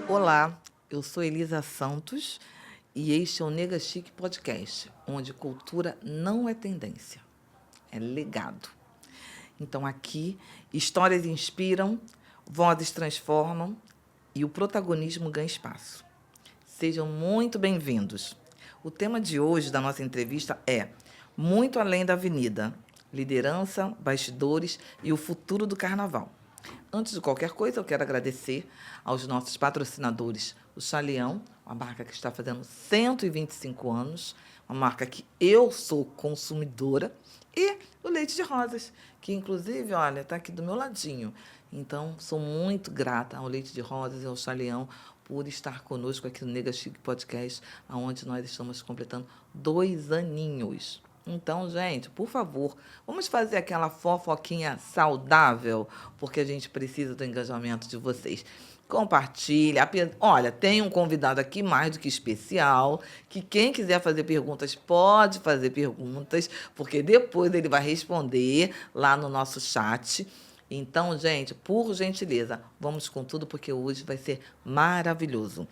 Olá, eu sou Elisa Santos e este é o Nega Chique Podcast, onde cultura não é tendência, é legado. Então aqui, histórias inspiram, vozes transformam e o protagonismo ganha espaço. Sejam muito bem-vindos. O tema de hoje da nossa entrevista é Muito Além da Avenida, liderança, bastidores e o futuro do carnaval. Antes de qualquer coisa, eu quero agradecer aos nossos patrocinadores, o Chaleão, uma marca que está fazendo 125 anos, uma marca que eu sou consumidora, e o Leite de Rosas, que inclusive, olha, está aqui do meu ladinho. Então, sou muito grata ao Leite de Rosas e ao Chaleão por estar conosco aqui no Nega Chique Podcast, onde nós estamos completando 2 aninhos. Então, gente, por favor, vamos fazer aquela fofoquinha saudável, porque a gente precisa do engajamento de vocês. Compartilha. Olha, tem um convidado aqui mais do que especial, que quem quiser fazer perguntas pode fazer perguntas, porque depois ele vai responder lá no nosso chat. Então, gente, por gentileza, vamos com tudo, porque hoje vai ser maravilhoso.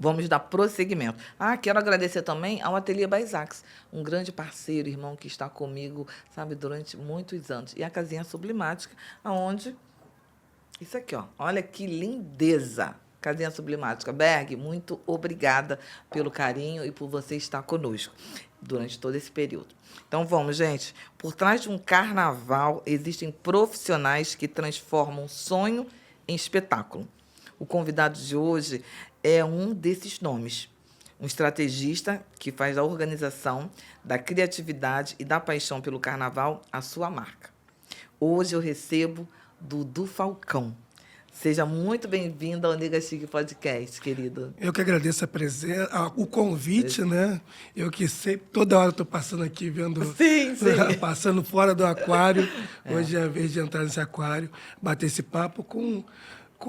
Vamos dar prosseguimento. Quero agradecer também ao Ateliê Baisax, um grande parceiro, irmão, que está comigo, sabe, durante muitos anos. E a Casinha Sublimática, onde... Isso aqui, ó. Olha que lindeza. Casinha Sublimática. Berg, muito obrigada pelo carinho e por você estar conosco durante todo esse período. Então, vamos, gente. Por trás de um carnaval, existem profissionais que transformam sonho em espetáculo. O convidado de hoje é um desses nomes. Um estrategista que faz da organização, da criatividade e da paixão pelo carnaval a sua marca. Hoje eu recebo Dudu Falcão. Seja muito bem-vindo ao Nega Chique Podcast, querido. Eu que agradeço a presença, o convite, né? Eu que sei, toda hora estou passando aqui, vendo... Sim. Passando fora do aquário. Hoje é a vez de entrar nesse aquário, bater esse papo com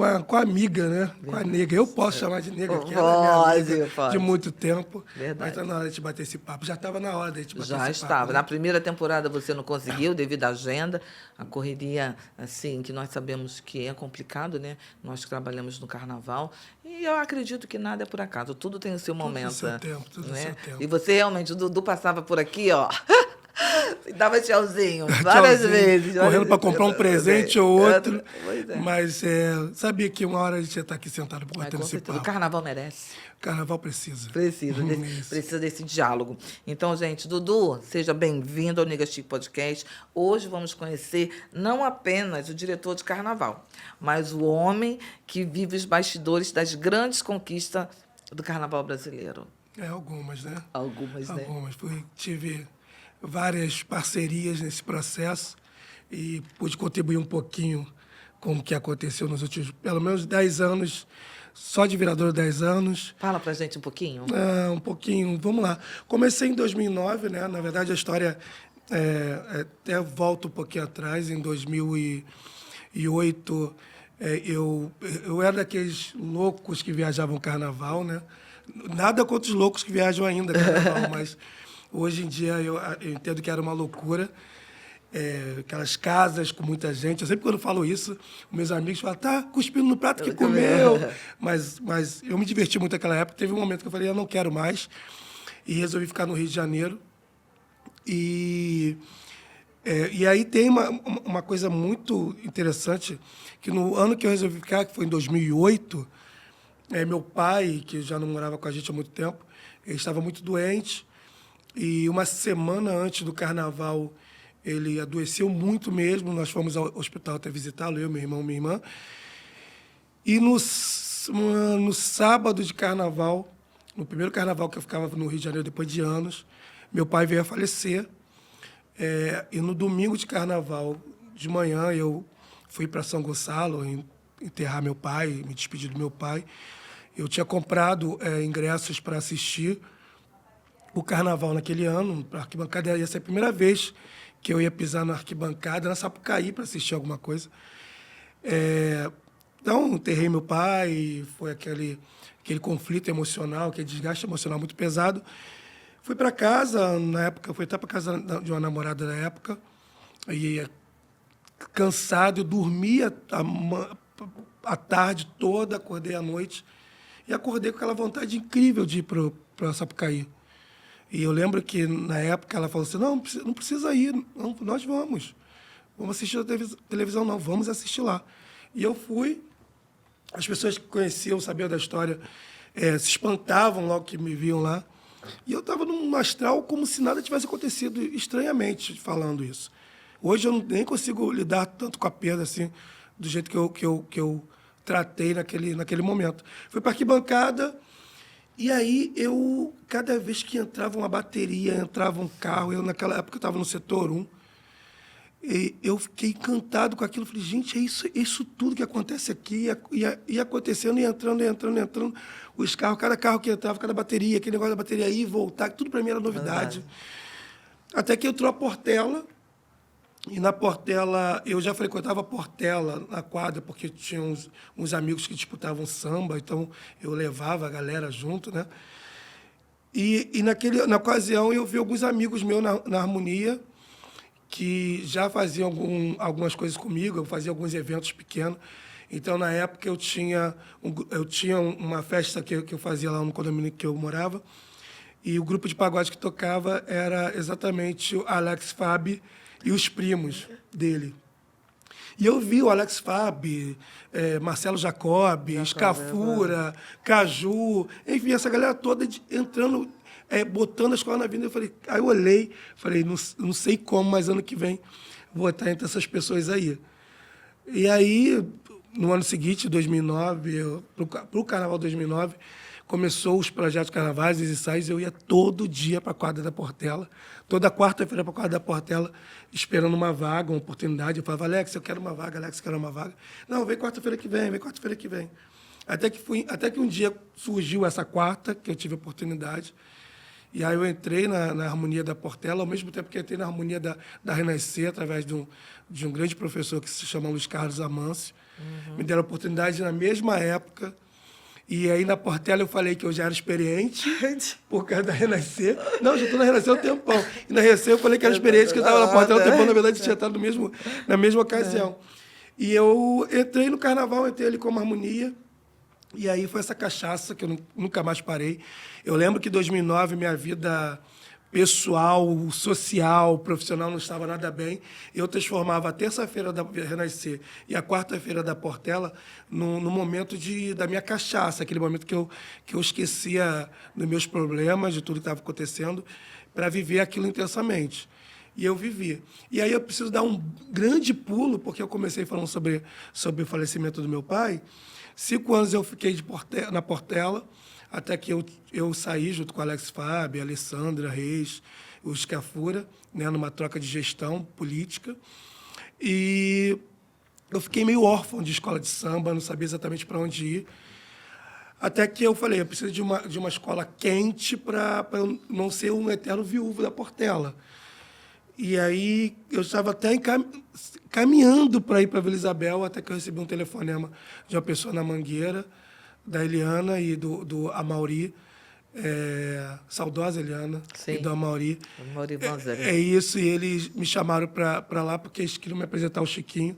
a amiga, né? Com a nega. Eu posso chamar de nega, porque ela é minha amiga de muito tempo. Verdade. Mas está na hora de bater esse papo. Já estava na hora de bater esse papo. Já estava. Né? Na primeira temporada você não conseguiu, devido à agenda. A correria, assim, que nós sabemos que é complicado, né? Nós que trabalhamos no carnaval. E eu acredito que nada é por acaso. Tudo tem o seu momento. Tudo no seu tempo, tudo no seu tempo. E você realmente, o Dudu passava por aqui, ó... Dava tchauzinho várias vezes. Correndo para comprar um presente ou outro. Pois é. Mas sabia que uma hora a gente ia estar aqui sentado batendo esse papo. O carnaval merece. O carnaval precisa. Precisa desse diálogo. Então, gente, Dudu, seja bem-vindo ao Nega Chique Podcast. Hoje vamos conhecer não apenas o diretor de carnaval, mas o homem que vive os bastidores das grandes conquistas do carnaval brasileiro. Algumas, né? Algumas, né? Tive várias parcerias nesse processo e pude contribuir um pouquinho com o que aconteceu nos últimos, pelo menos, 10 anos, só de Viradouro 10 anos. Fala pra gente um pouquinho. Um pouquinho, vamos lá. Comecei em 2009, né? Na verdade, a história até volta um pouquinho atrás, em 2008, eu era daqueles loucos que viajavam carnaval, né? Nada contra os loucos que viajam ainda carnaval, mas... Hoje em dia eu entendo que era uma loucura, aquelas casas com muita gente. Eu sempre quando falo isso, meus amigos falam, tá cuspindo no prato que comeu. Mas eu me diverti muito naquela época. Teve um momento que eu falei, eu não quero mais. E resolvi ficar no Rio de Janeiro. E aí tem uma coisa muito interessante, que no ano que eu resolvi ficar, que foi em 2008, meu pai, que já não morava com a gente há muito tempo, ele estava muito doente. E uma semana antes do carnaval, ele adoeceu muito mesmo. Nós fomos ao hospital até visitá-lo, eu, meu irmão, minha irmã. E no sábado de carnaval, no primeiro carnaval que eu ficava no Rio de Janeiro, depois de anos, meu pai veio a falecer. E no domingo de carnaval, de manhã, eu fui para São Gonçalo enterrar meu pai, me despedir do meu pai. Eu tinha comprado ingressos para assistir o carnaval naquele ano, para a arquibancada. Ia ser a primeira vez que eu ia pisar na arquibancada, na Sapucaí, para assistir alguma coisa. Então, enterrei meu pai, foi aquele conflito emocional, aquele desgaste emocional muito pesado. Fui para casa, na época, fui até para casa de uma namorada da época, e cansado, eu dormia a tarde toda, acordei à noite, e acordei com aquela vontade incrível de ir para Sapucaí. E eu lembro que, na época, ela falou assim, não precisa ir, não, nós vamos. Vamos assistir a televisão, não, vamos assistir lá. E eu fui, as pessoas que conheciam, sabiam da história, se espantavam logo que me viam lá. E eu estava num astral como se nada tivesse acontecido, estranhamente falando isso. Hoje eu nem consigo lidar tanto com a perda assim, do jeito que eu tratei naquele momento. Fui para a arquibancada, e aí cada vez que entrava uma bateria, entrava um carro, naquela época eu estava no setor 1, e eu fiquei encantado com aquilo. Falei, gente, é isso tudo que acontece aqui, ia acontecendo, ia entrando. Os carros, cada carro que entrava, cada bateria, aquele negócio da bateria ir e voltar, tudo para mim era novidade. Até que entrou a Portela, e na Portela, eu já frequentava a Portela na quadra, porque tinha uns amigos que disputavam samba, então eu levava a galera junto, né? E na ocasião eu vi alguns amigos meus na Harmonia, que já faziam algumas coisas comigo, eu fazia alguns eventos pequenos. Então, na época, eu tinha uma festa que eu fazia lá no condomínio que eu morava, e o grupo de pagode que tocava era exatamente o Alex Fabi e os primos dele. E eu vi o Alex Fabi, Marcelo Jacob, Scafura, Caju, enfim, essa galera toda entrando, botando a escola na vida. Aí eu olhei, falei, não sei como, mas ano que vem vou estar entre essas pessoas aí. E aí, no ano seguinte, 2009, para o Carnaval 2009, começou os projetos carnavais, os ensaios, eu ia todo dia para a quadra da Portela, toda quarta-feira para a quadra da Portela, esperando uma vaga, uma oportunidade. Eu falava, Alex, eu quero uma vaga, Alex, eu quero uma vaga. Não, vem quarta-feira que vem. Até que um dia surgiu essa quarta, que eu tive a oportunidade, e aí eu entrei na Harmonia da Portela, ao mesmo tempo que entrei na Harmonia da Renascer, através de um grande professor que se chama Luiz Carlos Amâncio. Me deram a oportunidade na mesma época. E aí, na Portela, eu falei que eu já era experiente, por causa da Renascer. Não, já estou na Renascer há um tempão. E na Renascer eu falei que era experiente, que eu estava na Portela há um tempão. Na verdade, tinha estado na mesma ocasião. E eu entrei no Carnaval, entrei ali como Harmonia. E aí foi essa cachaça que eu nunca mais parei. Eu lembro que em 2009, minha vida pessoal, social, profissional não estava nada bem. Eu transformava a terça-feira da Renascer e a quarta-feira da Portela no momento da minha cachaça, aquele momento que eu esquecia dos meus problemas, de tudo que estava acontecendo, para viver aquilo intensamente. E eu vivi. E aí eu preciso dar um grande pulo, porque eu comecei falando sobre o falecimento do meu pai. 5 anos eu fiquei na Portela, até que eu saí junto com Alex Fabi, Alessandra Reis, o Scafura, né, numa troca de gestão política. E eu fiquei meio órfão de escola de samba, não sabia exatamente para onde ir. Até que eu falei, eu preciso de uma escola quente para eu não ser um eterno viúvo da Portela. E aí eu estava até caminhando para ir para Vila Isabel, até que eu recebi um telefonema de uma pessoa na Mangueira, da Eliana e do Amauri, saudosa Eliana. Sim. E do Amauri. Amauri Vanzeri. É isso, e eles me chamaram para lá porque eles queriam me apresentar ao Chiquinho,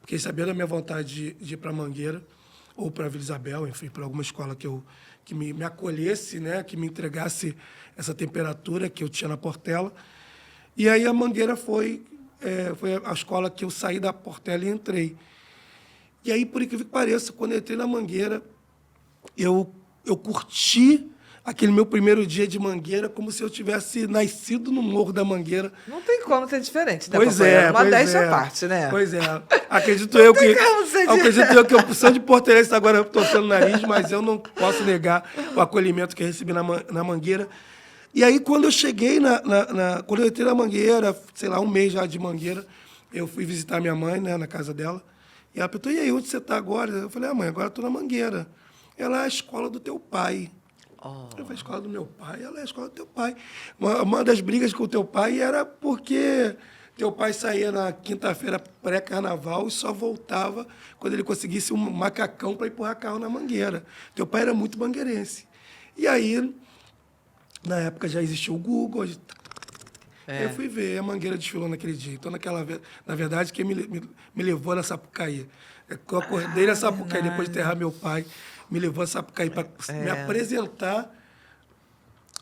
porque eles sabiam da minha vontade de ir para Mangueira, ou para Vila Isabel, enfim, para alguma escola que me acolhesse, né, que me entregasse essa temperatura que eu tinha na Portela. E aí a Mangueira foi a escola que eu saí da Portela e entrei. E aí, por incrível que pareça, quando eu entrei na Mangueira, eu curti aquele meu primeiro dia de Mangueira como se eu tivesse nascido no Morro da Mangueira. Não tem como ser diferente, né? Pois é. Uma décima parte, né? Pois é. Acredito eu que eu sou de portelense, agora torcendo o nariz, mas eu não posso negar o acolhimento que eu recebi na Mangueira. E aí, quando eu cheguei, quando eu entrei na Mangueira, sei lá, um mês já de Mangueira, eu fui visitar minha mãe, né, na casa dela. E ela perguntou, e aí, onde você está agora? Eu falei, mãe, agora eu estou na Mangueira. Ela é a escola do teu pai. Oh. Eu falei, a escola do meu pai? Ela é a escola do teu pai. Uma das brigas com o teu pai era porque teu pai saía na quinta-feira pré-carnaval e só voltava quando ele conseguisse um macacão para empurrar carro na Mangueira. Teu pai era muito mangueirense. E aí, na época já existia o Google. Eu fui ver, a Mangueira desfilou naquele dia. Então, na verdade, quem me levou na Sapucaí. Eu acordei na Sapucaí depois de enterrar meu pai. me levou a Sapucaí para me apresentar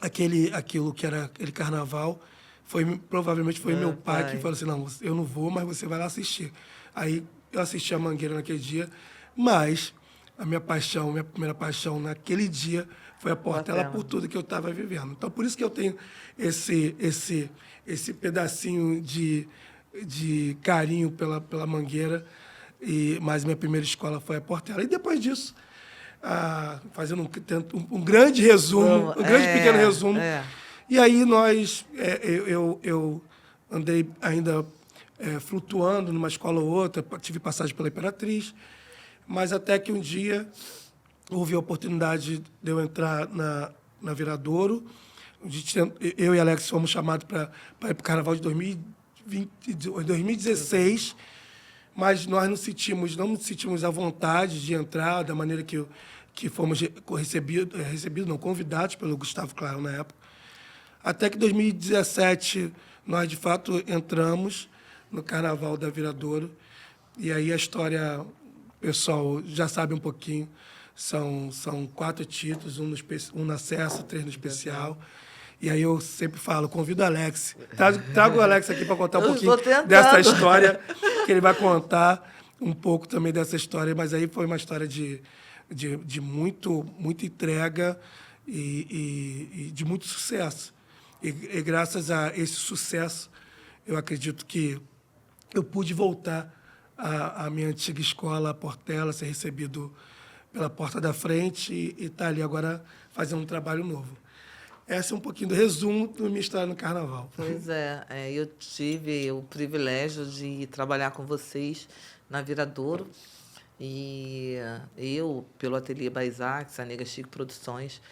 aquilo que era aquele carnaval. Provavelmente foi meu pai que falou assim, não, eu não vou, mas você vai lá assistir. Aí eu assisti a Mangueira naquele dia, mas a minha primeira paixão naquele dia foi a Portela por tudo que eu estava vivendo. Então, por isso que eu tenho esse pedacinho de carinho pela Mangueira, mas minha primeira escola foi a Portela. E depois disso, fazendo um grande resumo, um grande pequeno resumo, e aí eu andei ainda flutuando numa escola ou outra, tive passagem pela Imperatriz, mas até que um dia houve a oportunidade de eu entrar na Viradouro. Eu e Alex fomos chamados para ir para o Carnaval de 2016, mas nós não nos sentimos à vontade de entrar da maneira que fomos convidados pelo Gustavo Clarão na época. Até que em 2017 nós, de fato, entramos no Carnaval da Viradouro. E aí a história, o pessoal já sabe um pouquinho, são 4 títulos, um na Cessa, 3 no especial. E aí eu sempre falo, convido o Alex. Trago o Alex aqui para contar um pouquinho dessa história, que ele vai contar um pouco também dessa história. Mas aí foi uma história de muita entrega e de muito sucesso. E graças a esse sucesso, eu acredito que eu pude voltar à minha antiga escola, a Portela, ser recebido pela porta da frente e estar ali agora fazendo um trabalho novo. Esse é um pouquinho do resumo da minha história no Carnaval. Pois eu tive o privilégio de trabalhar com vocês na Viradouro. E eu, pelo Ateliê Baisax, a Nega Chique Produções,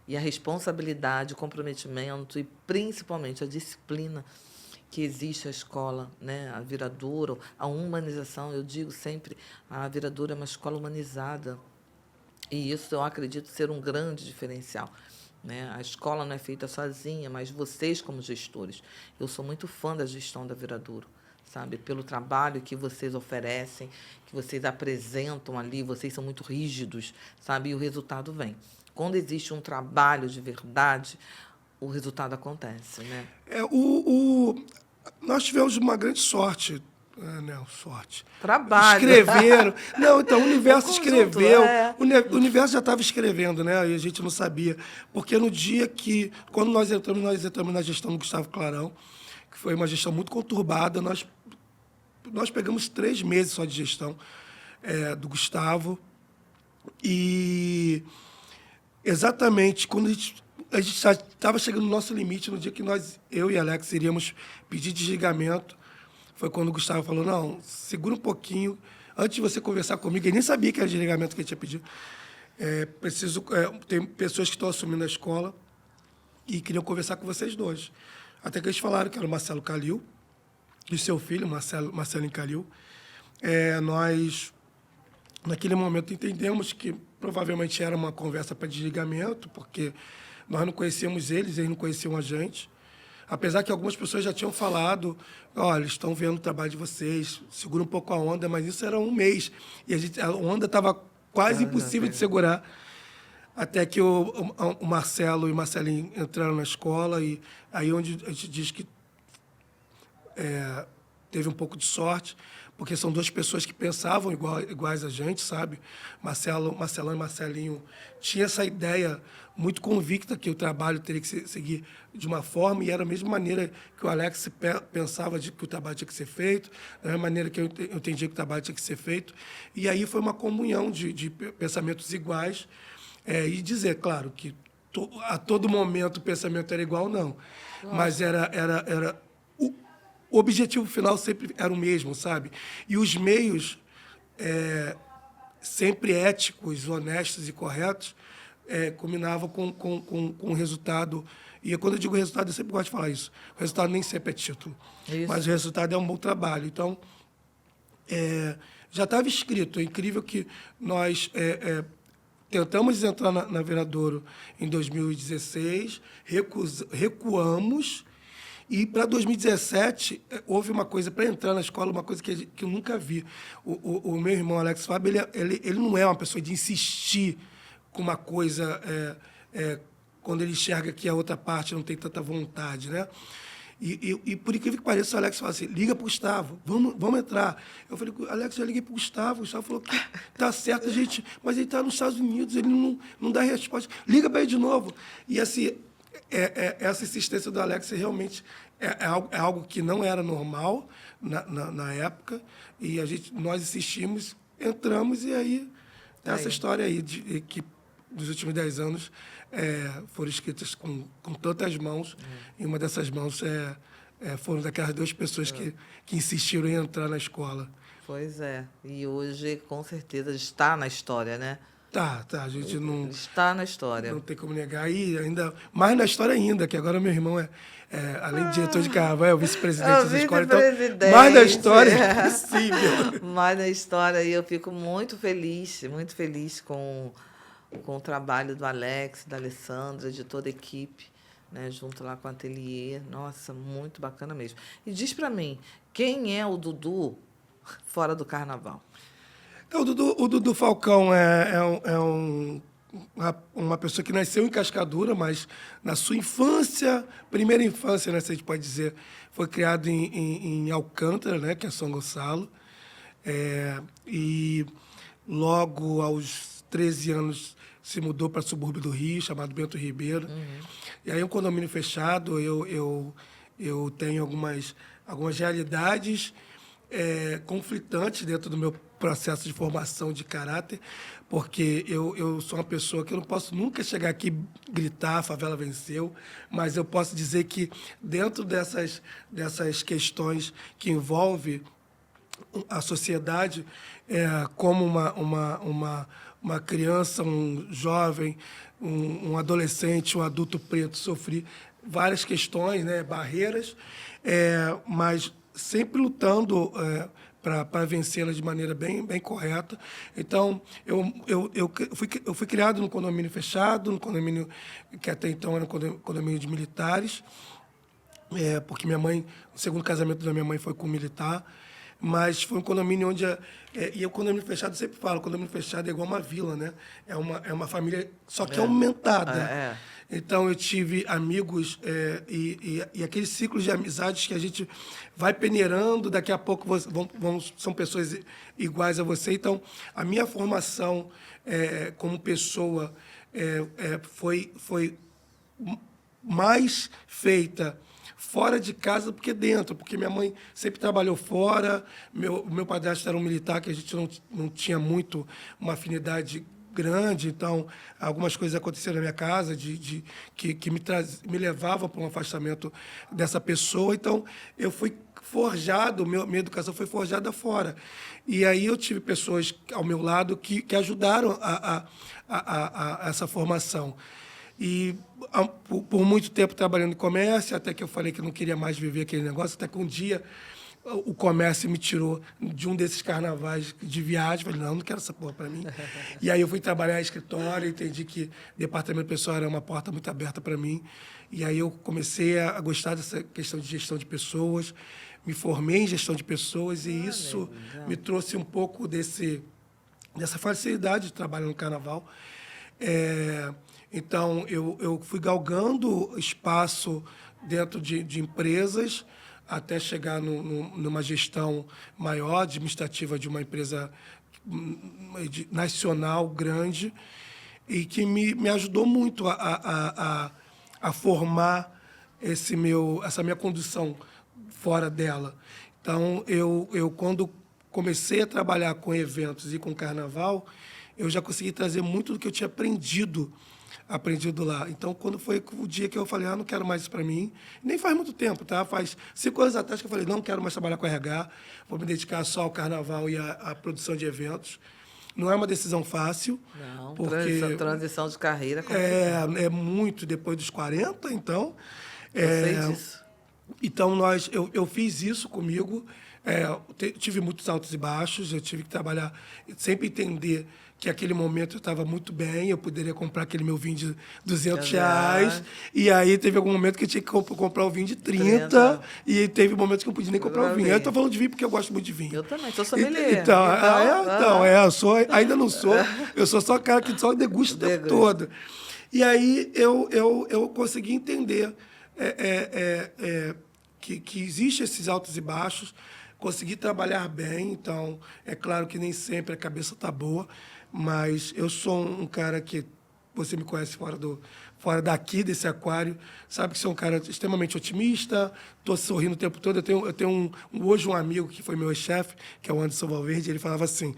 e a responsabilidade, o comprometimento e, principalmente, a disciplina que existe à escola, né? A Viradouro, a humanização. Eu digo sempre, a Viradouro é uma escola humanizada. E isso eu acredito ser um grande diferencial. Né? A escola não é feita sozinha, mas vocês como gestores. Eu sou muito fã da gestão da Viradouro, sabe? Pelo trabalho que vocês oferecem, que vocês apresentam ali, vocês são muito rígidos, sabe? E o resultado vem. Quando existe um trabalho de verdade, o resultado acontece, né? Nós tivemos uma grande sorte. Sorte. Trabalho. Escreveram. Não, então, o universo escreveu. O universo já estava escrevendo, né? E a gente não sabia. Porque no dia quando nós entramos na gestão do Gustavo Clarão, que foi uma gestão muito conturbada, nós pegamos 3 meses só de gestão do Gustavo. E exatamente quando a gente já estava chegando no nosso limite, no dia que eu e Alex iríamos pedir desligamento, foi quando o Gustavo falou, não, segura um pouquinho, antes de você conversar comigo, ele nem sabia que era desligamento que ele tinha pedido. Tem pessoas que estão assumindo a escola e queriam conversar com vocês dois. Até que eles falaram que era o Marcelo Calil e seu filho, Marcelo Calil. Nós, naquele momento, entendemos que provavelmente era uma conversa para desligamento, porque nós não conhecíamos eles não conheciam a gente. Apesar que algumas pessoas já tinham falado, olha, eles estão vendo o trabalho de vocês, segura um pouco a onda, mas isso era um mês. E a onda estava quase impossível de segurar. Até que o Marcelo e o Marcelinho entraram na escola, e aí onde a gente diz que teve um pouco de sorte, porque são 2 pessoas que pensavam iguais a gente, sabe? Marcelão e Marcelinho tinham essa ideia muito convicta que o trabalho teria que seguir de uma forma, e era a mesma maneira que o Alex pensava que o trabalho tinha que ser feito, da mesma maneira que eu entendia que o trabalho tinha que ser feito. E aí foi uma comunhão de pensamentos iguais, e dizer, claro, que a todo momento o pensamento era igual, não. Nossa. Mas o objetivo final sempre era o mesmo, sabe? E os meios, sempre éticos, honestos e corretos, combinavam com o resultado. E quando eu digo resultado, eu sempre gosto de falar isso. O resultado nem sempre é título, mas o resultado é um bom trabalho. Então, já estava escrito. É incrível que nós tentamos entrar na Viradouro em 2016, recuamos. E, para 2017, houve uma coisa, para entrar na escola, uma coisa que eu nunca vi. O meu irmão, Alex Fábio, ele não é uma pessoa de insistir com uma coisa quando ele enxerga que a outra parte não tem tanta vontade, né? E por incrível que pareça, o Alex falou assim, liga para o Gustavo, vamos entrar. Eu falei, Alex, já liguei para o Gustavo falou que tá certo, gente, mas ele está nos Estados Unidos, ele não dá resposta. Liga para ele de novo. E assim, essa insistência do Alex realmente é algo que não era normal na época, e nós insistimos, entramos, e aí essa história aí que dos últimos 10 anos foram escritas com tantas mãos, e uma dessas mãos foram daquelas 2 pessoas que insistiram em entrar na escola. Pois é. E hoje, com certeza, está na história, né? Tá, a gente não... Está na história. Não tem como negar. E ainda mais na história ainda, que agora meu irmão além de diretor de carnaval, é o vice-presidente da escola. Então, mais na história é possível. Mais na história, e eu fico muito feliz com o trabalho do Alex, da Alessandra, de toda a equipe, né, junto lá com o ateliê. Nossa, muito bacana mesmo. E diz para mim, quem é o Dudu fora do carnaval? O Dudu Falcão uma pessoa que nasceu em Cascadura, mas na sua infância, primeira infância, né, se a gente pode dizer, foi criado em Alcântara, né, que é São Gonçalo. E logo aos 13 anos se mudou para o subúrbio do Rio, chamado Bento Ribeiro. E aí, um condomínio fechado, eu tenho algumas realidades conflitantes dentro do meu processo de formação de caráter, porque eu sou uma pessoa que eu não posso nunca chegar aqui e gritar, a favela venceu, mas eu posso dizer que dentro dessas questões que envolvem a sociedade, como uma criança, um jovem, um adolescente, um adulto preto, sofri várias questões, né, barreiras, mas sempre lutando para vencê-las de maneira bem correta. Então, eu fui criado num condomínio fechado, num condomínio que até então era um condomínio de militares, porque minha mãe, o segundo casamento da minha mãe foi com um militar, mas foi um condomínio onde... e o condomínio fechado, eu sempre falo, o condomínio fechado é igual uma vila, né? É uma família, só que aumentada. Então, eu tive amigos e aqueles ciclos de amizades que a gente vai peneirando, daqui a pouco são pessoas iguais a você. Então, a minha formação como pessoa foi mais feita fora de casa do que dentro, porque minha mãe sempre trabalhou fora, meu padrasto era um militar que a gente não tinha muito uma afinidade grande, então algumas coisas aconteceram na minha casa que me levavam para um afastamento dessa pessoa. Então, eu fui forjado, minha educação foi forjada fora. E aí eu tive pessoas ao meu lado que ajudaram a essa formação. E por muito tempo trabalhando em comércio, até que eu falei que não queria mais viver aquele negócio, até que um dia o comércio me tirou de um desses carnavais de viagem. Falei, não quero essa porra para mim. E aí eu fui trabalhar em escritório, entendi que departamento pessoal era uma porta muito aberta para mim. E aí eu comecei a gostar dessa questão de gestão de pessoas, me formei em gestão de pessoas, e isso me trouxe um pouco dessa facilidade de trabalhar no carnaval. Então, eu fui galgando espaço dentro de empresas até chegar numa gestão maior, administrativa de uma empresa nacional grande, e que me ajudou muito a formar essa minha condução fora dela. Então, eu quando comecei a trabalhar com eventos e com carnaval, eu já consegui trazer muito do que eu tinha aprendido lá. Então, quando foi o dia que eu falei, não quero mais isso para mim, nem faz muito tempo, tá? Faz 5 anos atrás que eu falei, não quero mais trabalhar com RH, vou me dedicar só ao carnaval e à produção de eventos. Não é uma decisão fácil. Não, porque transição de carreira. É muito depois dos 40, então... Eu sei disso. Então, eu fiz isso comigo, Tive muitos altos e baixos, eu tive que trabalhar, sempre entender que aquele momento eu estava muito bem, eu poderia comprar aquele meu vinho de R$ 200, e aí teve algum momento que eu tinha que comprar o vinho de 30, e teve momentos que eu não podia nem comprar o vinho. Eu estou falando de vinho porque eu gosto muito de vinho. Eu também, sou sommelier. Eu sou, ainda não sou, eu sou só cara que só degusta o tempo todo. E aí eu consegui entender que existem esses altos e baixos, consegui trabalhar bem, então é claro que nem sempre a cabeça está boa, mas eu sou um cara que você me conhece fora daqui desse aquário, sabe que sou um cara extremamente otimista, estou sorrindo o tempo todo. Eu tenho hoje um amigo que foi meu chefe, que é o Anderson Valverde, ele falava assim: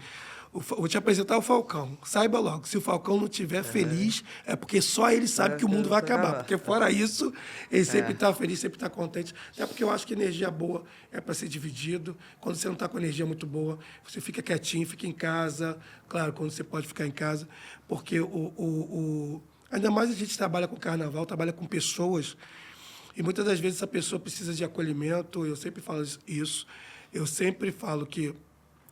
vou te apresentar o Falcão. Saiba logo, se o Falcão não estiver feliz, é porque só ele sabe que o mundo vai acabar. Porque fora isso, ele sempre está feliz, sempre está contente. Até porque eu acho que energia boa é para ser dividido. Quando você não está com energia muito boa, você fica quietinho, fica em casa. Claro, quando você pode ficar em casa. Porque ainda mais a gente trabalha com carnaval, trabalha com pessoas. E muitas das vezes essa pessoa precisa de acolhimento. Eu sempre falo isso. Eu sempre falo que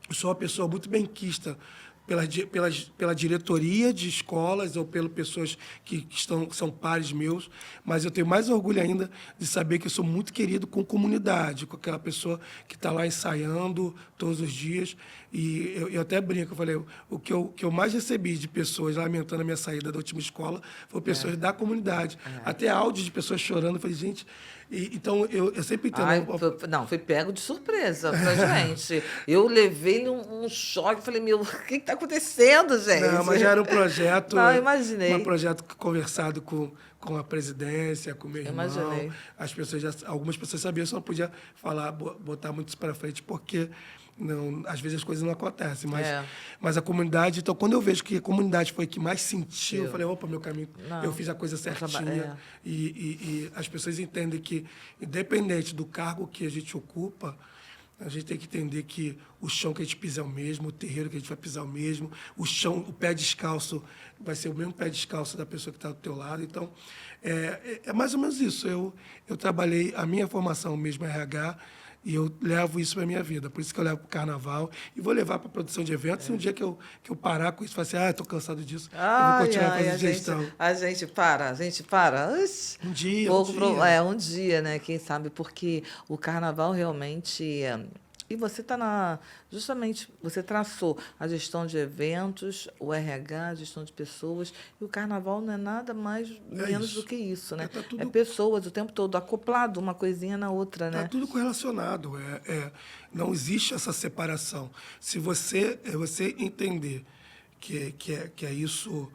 eu sou uma pessoa muito benquista pela diretoria de escolas ou pelas pessoas que são pares meus, mas eu tenho mais orgulho ainda de saber que eu sou muito querido com comunidade, com aquela pessoa que está lá ensaiando todos os dias. E eu até brinco, eu falei, o que eu mais recebi de pessoas lamentando a minha saída da última escola foi pessoas da comunidade. Até áudios de pessoas chorando. Eu falei, gente... então, eu sempre entendo... Foi pego de surpresa pra gente. Eu levei um choque, falei, meu, o que está acontecendo, gente? Não, mas já era um projeto... Não, imaginei. Um projeto conversado com a presidência, com o meu irmão. Imaginei. Algumas pessoas sabiam, só não podia falar, botar muito isso para frente, porque... Não, às vezes as coisas não acontecem, mas a comunidade... Então, quando eu vejo que a comunidade foi a que mais sentiu, eu falei, opa, meu caminho, eu fiz a coisa certinha. E as pessoas entendem que, independente do cargo que a gente ocupa, a gente tem que entender que o chão que a gente pisa é o mesmo, o terreiro que a gente vai pisar é o mesmo, o pé descalço vai ser o mesmo pé descalço da pessoa que está do teu lado. Então, é mais ou menos isso. Eu trabalhei, a minha formação mesmo é RH, e eu levo isso para a minha vida. Por isso que eu levo para o carnaval e vou levar para a produção de eventos. E um dia que eu parar com isso, falar assim, estou cansado disso, eu vou continuar fazendo gestão. A gente para. Um dia, um dia, né? Quem sabe, porque o carnaval realmente... E você está justamente, você traçou a gestão de eventos, o RH, a gestão de pessoas, e o carnaval não é nada mais menos do que isso, né? É pessoas o tempo todo, acoplado uma coisinha na outra, né? Está tudo correlacionado. Não existe essa separação. Se você entender que é isso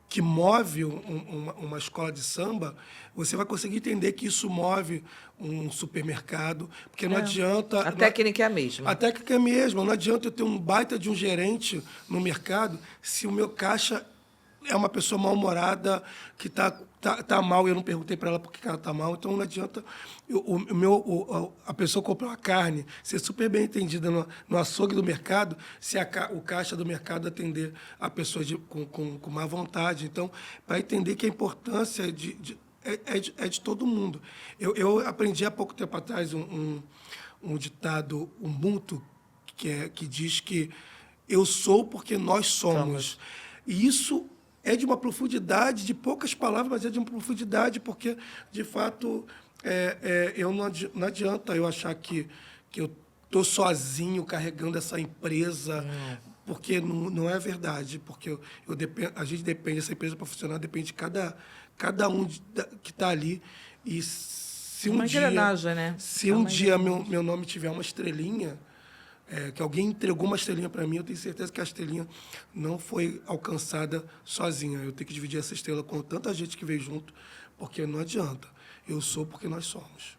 que move uma escola de samba, você vai conseguir entender que isso move um supermercado, porque não adianta... A técnica é a mesma. A técnica é a mesma. Não adianta eu ter um baita de um gerente no mercado se o meu caixa é uma pessoa mal-humorada, que tá mal, e eu não perguntei para ela por que ela está mal, então não adianta a pessoa comprar uma carne, ser super bem entendida no açougue do mercado, se o caixa do mercado atender a pessoa com má vontade. Então, para entender que a importância é de todo mundo. Eu aprendi há pouco tempo atrás um ditado Ubuntu, que diz que eu sou porque nós somos. E isso é de uma profundidade, de poucas palavras, mas é de uma profundidade, porque, de fato, não adianta eu achar que eu estou sozinho carregando essa empresa, porque não é verdade, porque a gente depende, essa empresa para funcionar depende de cada um que está ali. E se um dia, né? Se um dia meu nome tiver uma estrelinha, que alguém entregou uma estrelinha para mim, eu tenho certeza que a estrelinha não foi alcançada sozinha. Eu tenho que dividir essa estrela com tanta gente que veio junto, porque não adianta. Eu sou porque nós somos.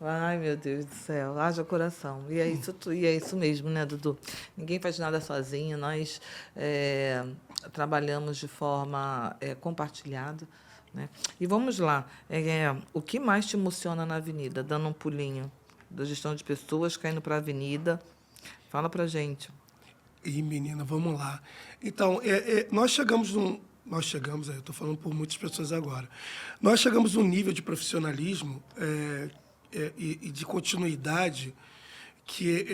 Ai, meu Deus do céu, haja coração. E é isso mesmo, né, Dudu? Ninguém faz nada sozinho, nós trabalhamos de forma compartilhada. Né? E vamos lá, o que mais te emociona na avenida? Dando um pulinho da gestão de pessoas, caindo para a avenida. Fala para a gente. Menina, vamos lá. Então, nós chegamos, eu estou falando por muitas pessoas agora, nós chegamos num nível de profissionalismo e de continuidade que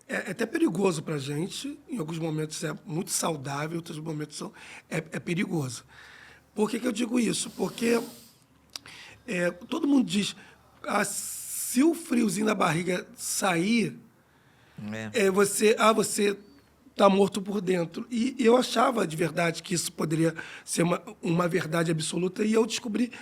é até perigoso para a gente. Em alguns momentos é muito saudável, em outros momentos é perigoso. Por que eu digo isso? Porque todo mundo diz, se o friozinho na barriga sair, você está morto por dentro. E eu achava de verdade que isso poderia ser uma verdade absoluta, e eu descobri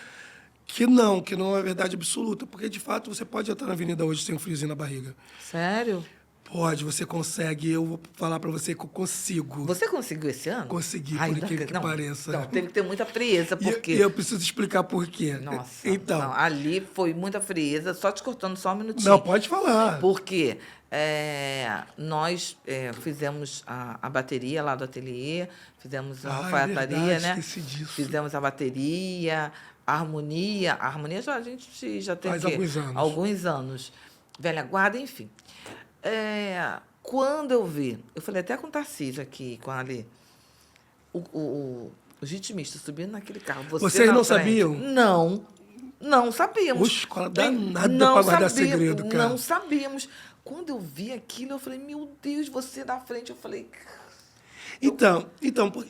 que não é verdade absoluta, porque de fato você pode entrar na avenida hoje sem um friozinho na barriga. Sério? Pode, você consegue. Eu vou falar para você que eu consigo. Você conseguiu esse ano? Consegui, por incrível que pareça. Não, teve que ter muita frieza, porque... E eu preciso explicar por quê. Nossa, então, não, ali foi muita frieza, só te cortando só um minutinho. Não, pode falar. Porque nós fizemos a bateria lá do ateliê, fizemos a alfaiataria, verdade, né? esqueci disso. Fizemos a bateria, a harmonia. A harmonia a gente já tem Faz alguns anos. Alguns anos. Velha guarda, enfim. Quando eu vi, eu falei até com o Tarcísio aqui, com a Ali, os ritmistas subindo naquele carro. Vocês não sabiam? Não sabíamos. Escola danada para guardar segredo, cara. Não sabíamos. Quando eu vi aquilo, eu falei, meu Deus, você na frente. Eu falei... Então,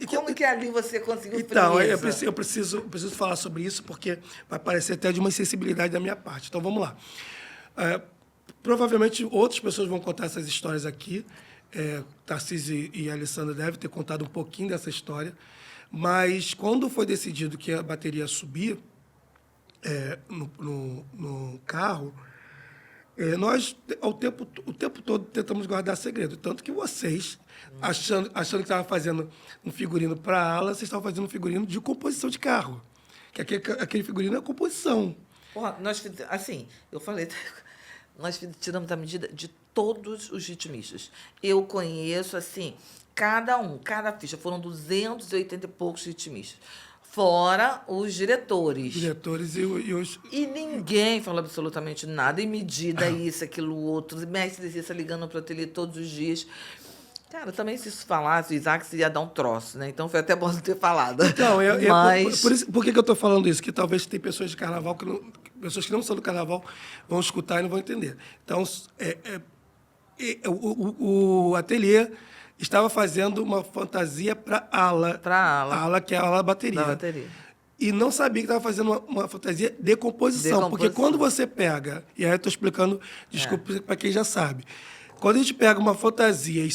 como que ali você conseguiu Então, frieza? eu preciso falar sobre isso, porque vai parecer até de uma insensibilidade da minha parte. Então, vamos lá. Provavelmente, outras pessoas vão contar essas histórias aqui. Tarcísio e a Alessandra devem ter contado um pouquinho dessa história. Mas, quando foi decidido que a bateria ia subir no carro, nós, o tempo todo, tentamos guardar segredo. Tanto que vocês, achando que estavam fazendo um figurino para a ala, vocês estavam fazendo um figurino de composição de carro. Que aquele figurino é composição. Porra, assim, eu falei, nós tiramos a medida de todos os ritmistas. Eu conheço, assim, cada ficha. Foram 280 e poucos ritmistas. Fora os diretores. Diretores e os... E ninguém falou absolutamente nada. E medida, isso, aquilo, outro. Mestre Cissa ligando para o ateliê todos os dias. Cara, também se isso falasse, o Isaac ia dar um troço, né? Então foi até bom não ter falado. Então, Mas... por que eu estou falando isso? Que talvez tem pessoas de carnaval, pessoas que não são do carnaval, vão escutar e não vão entender. Então, o ateliê estava fazendo uma fantasia para ala. Para ala. Ala, que é a ala bateria. Da bateria. E não sabia que estava fazendo uma fantasia de composição. Porque quando você pega... E aí eu estou explicando, desculpa para quem já sabe. Quando a gente pega uma fantasia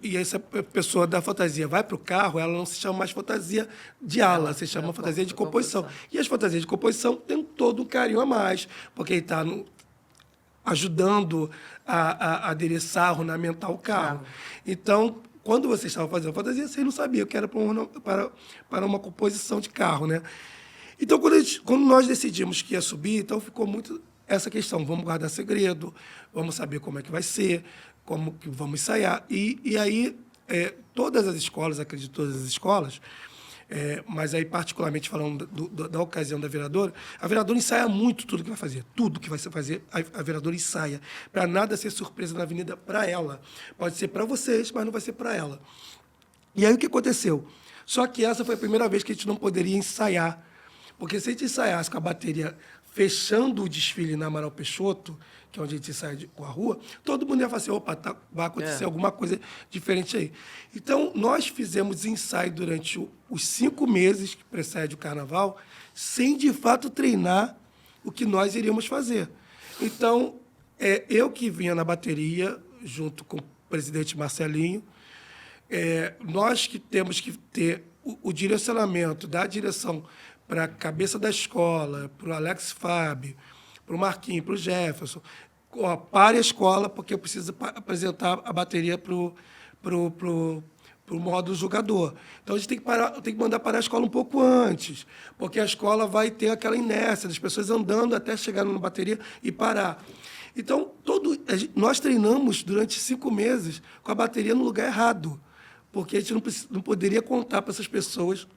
e essa pessoa da fantasia vai para o carro, ela não se chama mais fantasia de ala, se chama fantasia de composição. E as fantasias de composição têm todo um carinho a mais, porque ele está ajudando a adereçar, ornamentar o carro. Então, quando vocês estavam fazendo a fantasia, vocês não sabiam que era para uma composição de carro, né? Então, quando nós decidimos que ia subir, então ficou muito essa questão. Vamos guardar segredo, vamos saber como é que vai ser, como que vamos ensaiar. E aí, todas as escolas, acredito todas as escolas, mas aí particularmente falando da ocasião da vereadora, a vereadora ensaia muito tudo que vai fazer. Tudo que vai fazer, a vereadora ensaia, para nada ser surpresa na avenida para ela. Pode ser para vocês, mas não vai ser para ela. E aí o que aconteceu? Só que essa foi a primeira vez que a gente não poderia ensaiar, porque se a gente ensaiasse com a bateria fechando o desfile na Amaral Peixoto, que é onde a gente sai com a rua, todo mundo ia falar assim, opa, vai acontecer alguma coisa diferente aí. Então, nós fizemos ensaio durante os 5 meses que precede o Carnaval, sem, de fato, treinar o que nós iríamos fazer. Então, eu que vinha na bateria, junto com o presidente Marcelinho, nós que temos que ter o direcionamento da direção para a cabeça da escola, para o Alex Fábio, para o Marquinhos, para o Jefferson, pare a escola, porque eu preciso apresentar a bateria para o módulo jogador. Então, a gente tem que mandar parar a escola um pouco antes, porque a escola vai ter aquela inércia das pessoas andando até chegar na bateria e parar. Então, nós treinamos durante 5 meses com a bateria no lugar errado, porque a gente não poderia contar para essas pessoas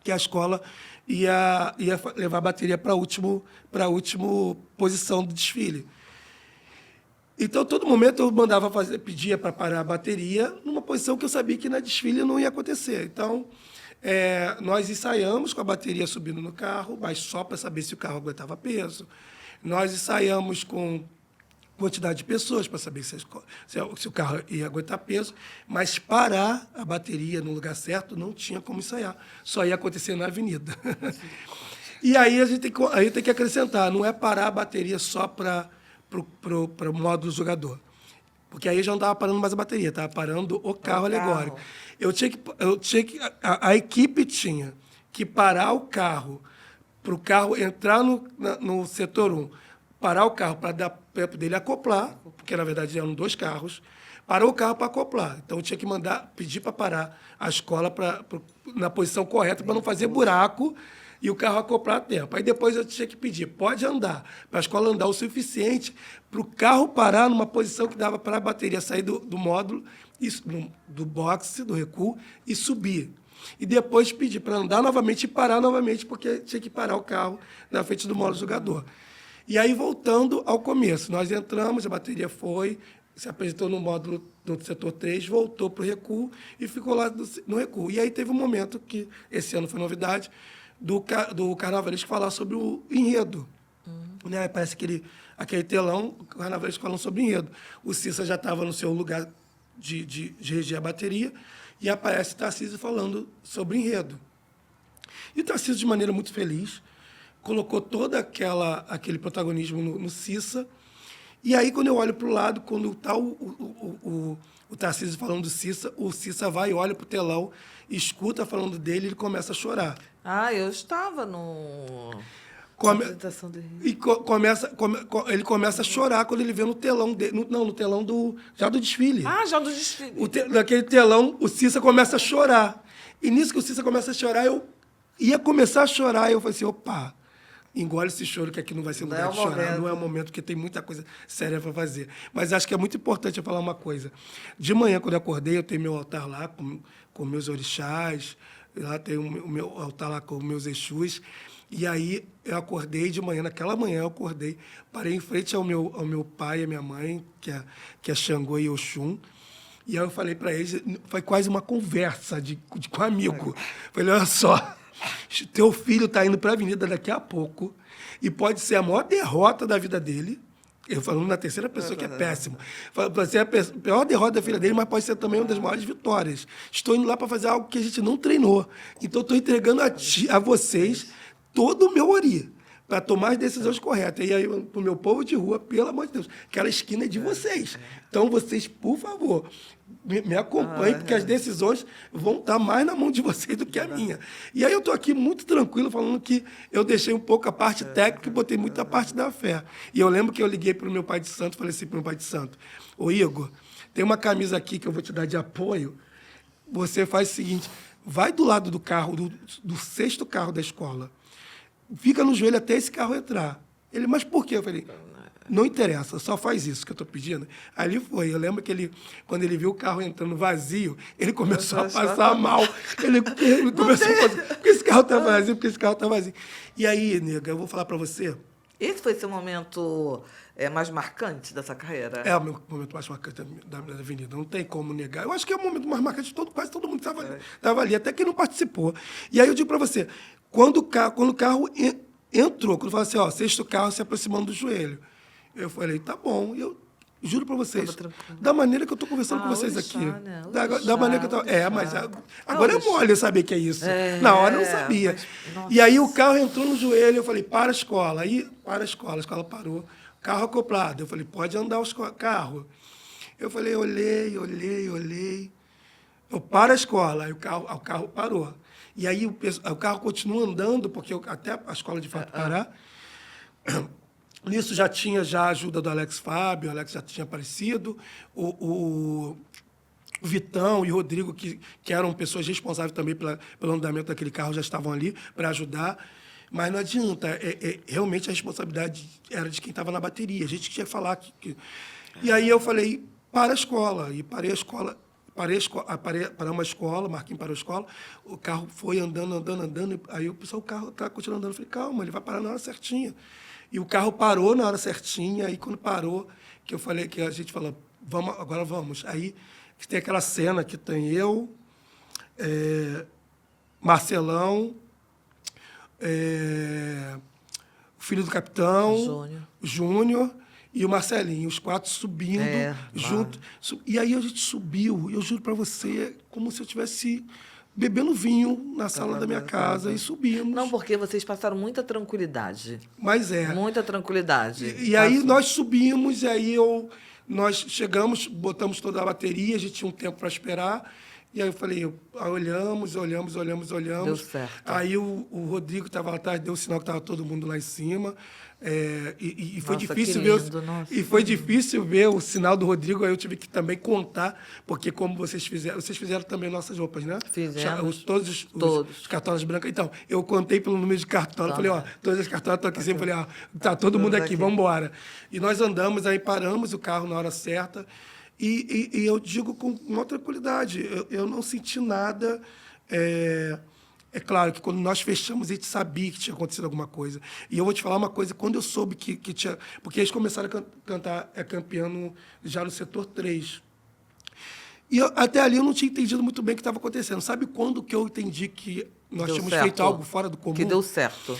que a escola ia levar a bateria para a última posição do desfile. Então, todo momento eu pedia para parar a bateria numa posição que eu sabia que na desfile não ia acontecer. Então, nós ensaiamos com a bateria subindo no carro, mas só para saber se o carro aguentava peso. Nós ensaiamos com quantidade de pessoas para saber se o carro ia aguentar peso, mas parar a bateria no lugar certo não tinha como ensaiar. Só ia acontecer na avenida. E aí a gente tem que acrescentar, não é parar a bateria só para o módulo jogador. Porque aí já não estava parando mais a bateria, estava parando o carro alegórico. A equipe tinha que parar o carro para o carro entrar no setor 1, parar o carro para dar tempo dele acoplar, porque na verdade eram 2 carros, parou o carro para acoplar. Então eu tinha que pedir para parar a escola na posição correta para não fazer buraco e o carro acoplar a tempo. Aí depois eu tinha que pedir, pode andar, para a escola andar o suficiente para o carro parar numa posição que dava para a bateria sair do módulo, do boxe, do recuo, e subir. E depois pedir para andar novamente e parar novamente, porque tinha que parar o carro na frente do módulo jogador. E aí, voltando ao começo, nós entramos, a bateria se apresentou no módulo do setor 3, voltou para o recuo e ficou lá no recuo. E aí teve um momento que, esse ano foi novidade, do carnavalesco falar sobre o enredo. Né? Parece aquele telão, o carnavalesco falando sobre o enredo. O Cissa já estava no seu lugar de reger a bateria e aparece Tarcísio falando sobre enredo. E Tarcísio, de maneira muito feliz, colocou todo aquele protagonismo no Cissa. E aí, quando eu olho para o lado, quando está o Tarcísio falando do Cissa, o Cissa vai e olha para o telão, escuta falando dele e ele começa a chorar. Ah, eu estava na apresentação dele. E ele começa a chorar quando ele vê no telão dele. No telão já do desfile. Ah, já do desfile. Naquele telão, o Cissa começa a chorar. E nisso que o Cissa começa a chorar, eu ia começar a chorar. Eu falei assim, opa, engole esse choro, que aqui não vai ser lugar de chorar. Não é o momento, porque tem muita coisa séria para fazer. Mas acho que é muito importante eu falar uma coisa. De manhã, quando eu acordei, eu tenho meu altar lá com meus orixás. Lá tem o meu altar lá com meus exus. E aí eu acordei de manhã, naquela manhã eu acordei, parei em frente ao meu pai e à minha mãe, que é Xangô e Oxum. E aí eu falei para eles, foi quase uma conversa com amigo. Falei, olha só, teu filho está indo para a avenida daqui a pouco e pode ser a maior derrota da vida dele. Eu falando na terceira pessoa, que é péssimo. Pode ser a pior derrota da filha dele, mas pode ser também uma das maiores vitórias. Estou indo lá para fazer algo que a gente não treinou. Então, estou entregando a vocês todo o meu ori para tomar as decisões corretas. E aí, para o meu povo de rua, pelo amor de Deus, aquela esquina é de vocês. Então, vocês, por favor, me acompanhem, porque as decisões vão estar mais na mão de vocês do que a minha. E aí eu estou aqui muito tranquilo, falando que eu deixei um pouco a parte técnica e botei muito a parte da fé. E eu lembro que eu liguei para o meu pai de santo, falei assim para o meu pai de santo, ô Igor, tem uma camisa aqui que eu vou te dar de apoio, você faz o seguinte, vai do lado do carro, do 6º carro da escola, fica no joelho até esse carro entrar. Ele, mas por quê? Eu falei, não interessa, só faz isso que eu estou pedindo. Ali foi. Eu lembro que quando ele viu o carro entrando vazio, ele começou a passar mal. Ele começou a fazer, porque esse carro está vazio, porque esse carro está vazio. E aí, nega, eu vou falar para você. Esse foi seu momento mais marcante dessa carreira? É o meu momento mais marcante da avenida, não tem como negar. Eu acho que é o momento mais marcante de quase todo mundo estava ali, até quem não participou. E aí eu digo para você, quando o carro entrou, quando fala assim, ó, 6º carro se aproximando do joelho, eu falei, tá bom, eu juro para vocês, da maneira que eu estou conversando com vocês orixá, aqui. né? Da maneira que eu estou. Mas agora é orixá. mole eu saber que é isso. Na hora eu não sabia. E aí o carro entrou no joelho, eu falei, para a escola. Aí, para a escola parou. Carro acoplado. Eu falei, pode andar os carros. Eu falei, olhei. Eu para a escola. Aí o carro parou. E aí o carro continua andando, porque até a escola de fato parar. Nisso já tinha a ajuda do Alex Fábio, o Alex já tinha aparecido, o Vitão e o Rodrigo, que eram pessoas responsáveis também pelo andamento daquele carro, já estavam ali para ajudar. Mas não adianta, realmente a responsabilidade era de quem estava na bateria, a gente tinha que falar. E aí eu falei, para a escola, e parei a escola. Paramos uma escola, Marquinhos parou a escola, o carro foi andando, aí o pessoal, o carro está continuando andando, eu falei, calma, ele vai parar na hora certinha. E o carro parou na hora certinha, aí quando parou, que a gente falou, agora vamos. Aí tem aquela cena que tem eu, Marcelão, filho do capitão, Júnior. o Júnior e o Marcelinho, os 4 subindo junto. E aí a gente subiu, eu juro para você, como se eu estivesse bebendo vinho na sala da minha casa e subimos. Não, porque vocês passaram muita tranquilidade. Mas Muita tranquilidade. E aí nós subimos, e aí nós chegamos, botamos toda a bateria, a gente tinha um tempo para esperar. E aí eu falei, olhamos. Deu certo. Aí o Rodrigo estava lá atrás, deu o sinal que estava todo mundo lá em cima. E foi Nossa, difícil que ver lindo, nossa. e foi difícil ver o sinal do Rodrigo, aí eu tive que também contar, porque como vocês fizeram também nossas roupas, né? Fizemos. Todos Todos. os cartolas brancas. Então, eu contei pelo número de cartola, falei, todas as cartolas estão aqui sempre, falei, tá todo mundo aqui, vamos embora. E nós andamos, aí paramos o carro na hora certa, e eu digo com uma tranquilidade, eu não senti nada. É claro que quando nós fechamos, a gente sabia que tinha acontecido alguma coisa. E eu vou te falar uma coisa, quando eu soube que tinha... Porque eles começaram a cantar campeão já no setor 3. E até ali eu não tinha entendido muito bem o que estava acontecendo. Sabe quando que eu entendi que nós tínhamos feito algo fora do comum? Que deu certo.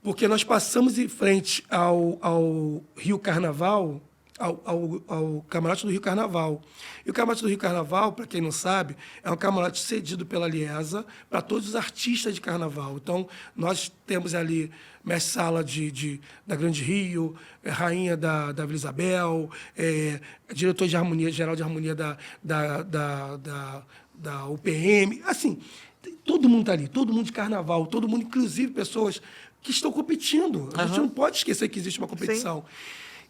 Porque nós passamos em frente ao Rio Carnaval, ao camarote do Rio Carnaval. E o camarote do Rio Carnaval, para quem não sabe, é um camarote cedido pela Liesa para todos os artistas de carnaval. Então, nós temos ali mestre-sala da Grande Rio, rainha da Vila Isabel, diretor de harmonia, geral de harmonia da UPM. Assim, todo mundo está ali, todo mundo de carnaval, todo mundo, inclusive pessoas que estão competindo. A gente não pode esquecer que existe uma competição. Sim.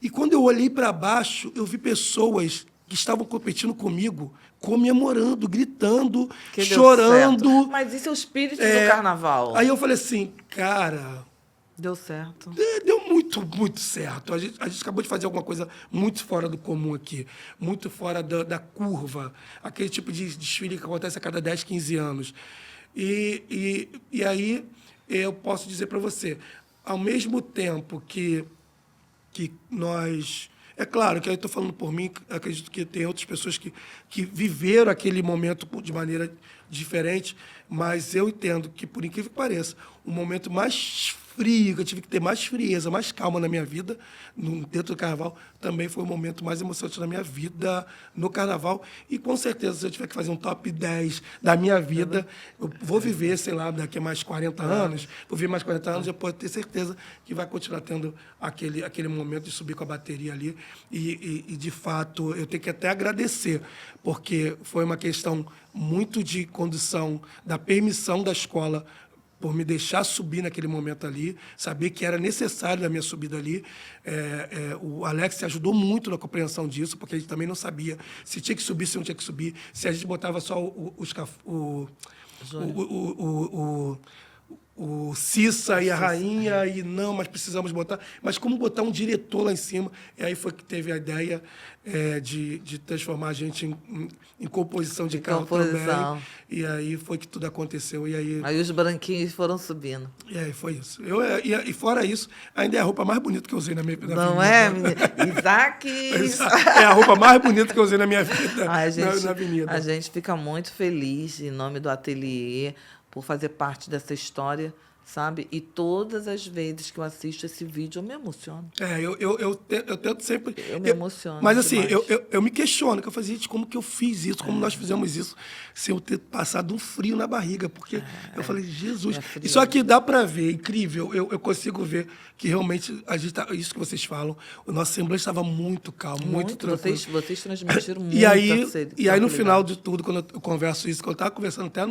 E quando eu olhei para baixo, eu vi pessoas que estavam competindo comigo, comemorando, gritando, chorando. Mas isso é o espírito do carnaval. Aí eu falei assim, cara... Deu certo. Deu muito, muito certo. A gente acabou de fazer alguma coisa muito fora do comum aqui, muito fora da curva, aquele tipo de desfile que acontece a cada 10, 15 anos. E aí eu posso dizer para você, ao mesmo tempo que nós... É claro que eu estou falando por mim, acredito que tem outras pessoas que viveram aquele momento de maneira diferente, mas eu entendo que, por incrível que pareça, o momento mais frio, que eu tive que ter mais frieza, mais calma na minha vida, dentro do carnaval, também foi o momento mais emocionante da minha vida no carnaval. E, com certeza, se eu tiver que fazer um top 10 da minha vida, eu vou viver, sei lá, daqui a mais 40 anos, vou viver mais 40 anos, eu posso ter certeza que vai continuar tendo aquele momento de subir com a bateria ali. E, de fato, eu tenho que até agradecer, porque foi uma questão muito de condução, da permissão da escola por me deixar subir naquele momento ali, saber que era necessário a minha subida ali. O Alex ajudou muito na compreensão disso, porque a gente também não sabia se tinha que subir, se não tinha que subir, se a gente botava só o Cissa e a rainha, e não, mas precisamos botar. Mas como botar um diretor lá em cima? E aí foi que teve a ideia de transformar a gente em composição de carro também. E aí foi que tudo aconteceu. E aí os branquinhos foram subindo. E aí foi isso. E fora isso, ainda é a roupa mais bonita que eu usei na minha vida. Não é, menina? Isaac! É a roupa mais bonita que eu usei na minha vida na avenida. A gente fica muito feliz, em nome do ateliê, por fazer parte dessa história, sabe? E todas as vezes que eu assisto esse vídeo, eu me emociono. Eu tento sempre... Eu me emociono Mas assim, demais. eu me questiono, que eu fazia, gente, como que eu fiz isso? Como nós fizemos isso? Sem eu ter passado um frio na barriga, porque eu falei, Jesus... E só que dá para ver, incrível, eu consigo ver que realmente, isso que vocês falam, o nosso semblante estava muito calmo, muito tranquilo. Vocês transmitiram muito. E aí, no final de tudo, quando eu converso isso, quando eu estava conversando até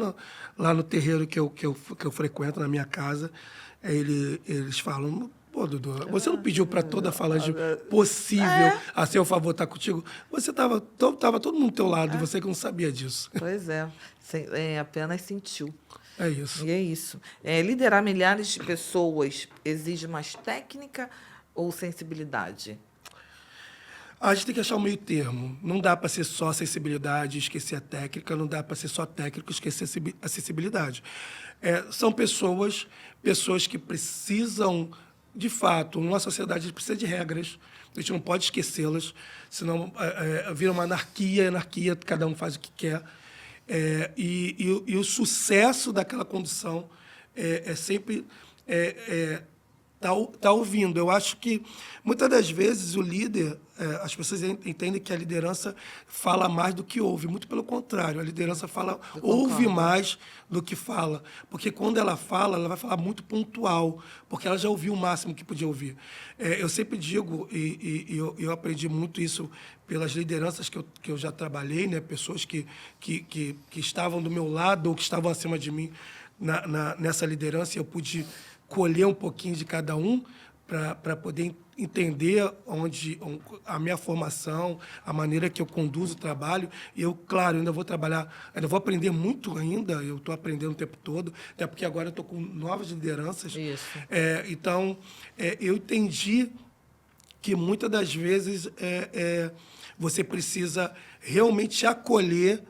lá no terreiro que eu frequento, na minha casa, eles falam, pô, Dudu, você não pediu para toda a falange possível a seu favor estar contigo? Você tava todo mundo do teu lado e você que não sabia disso. Pois é, apenas sentiu. É isso. E é isso. Liderar milhares de pessoas exige mais técnica ou sensibilidade? A gente tem que achar um meio termo. Não dá para ser só sensibilidade e esquecer a técnica, não dá para ser só técnico e esquecer a sensibilidade. São pessoas que precisam, de fato, numa sociedade a gente precisa de regras, a gente não pode esquecê-las, senão vira uma anarquia, cada um faz o que quer. E o sucesso daquela condução é sempre tá ouvindo. Eu acho que, muitas das vezes, o líder, as pessoas entendem que a liderança fala mais do que ouve. Muito pelo contrário, a liderança ouve mais do que fala. Porque quando ela fala, ela vai falar muito pontual, porque ela já ouviu o máximo que podia ouvir. Eu sempre digo, e eu aprendi muito isso pelas lideranças que eu já trabalhei, né? Pessoas que estavam do meu lado ou que estavam acima de mim nessa liderança, e eu pude colher um pouquinho de cada um para poder entender a minha formação, a maneira que eu conduzo o trabalho. E eu, claro, ainda vou trabalhar, ainda vou aprender muito ainda, eu estou aprendendo o tempo todo, até porque agora eu estou com novas lideranças. Isso. Então, eu entendi que muitas das vezes você precisa realmente acolher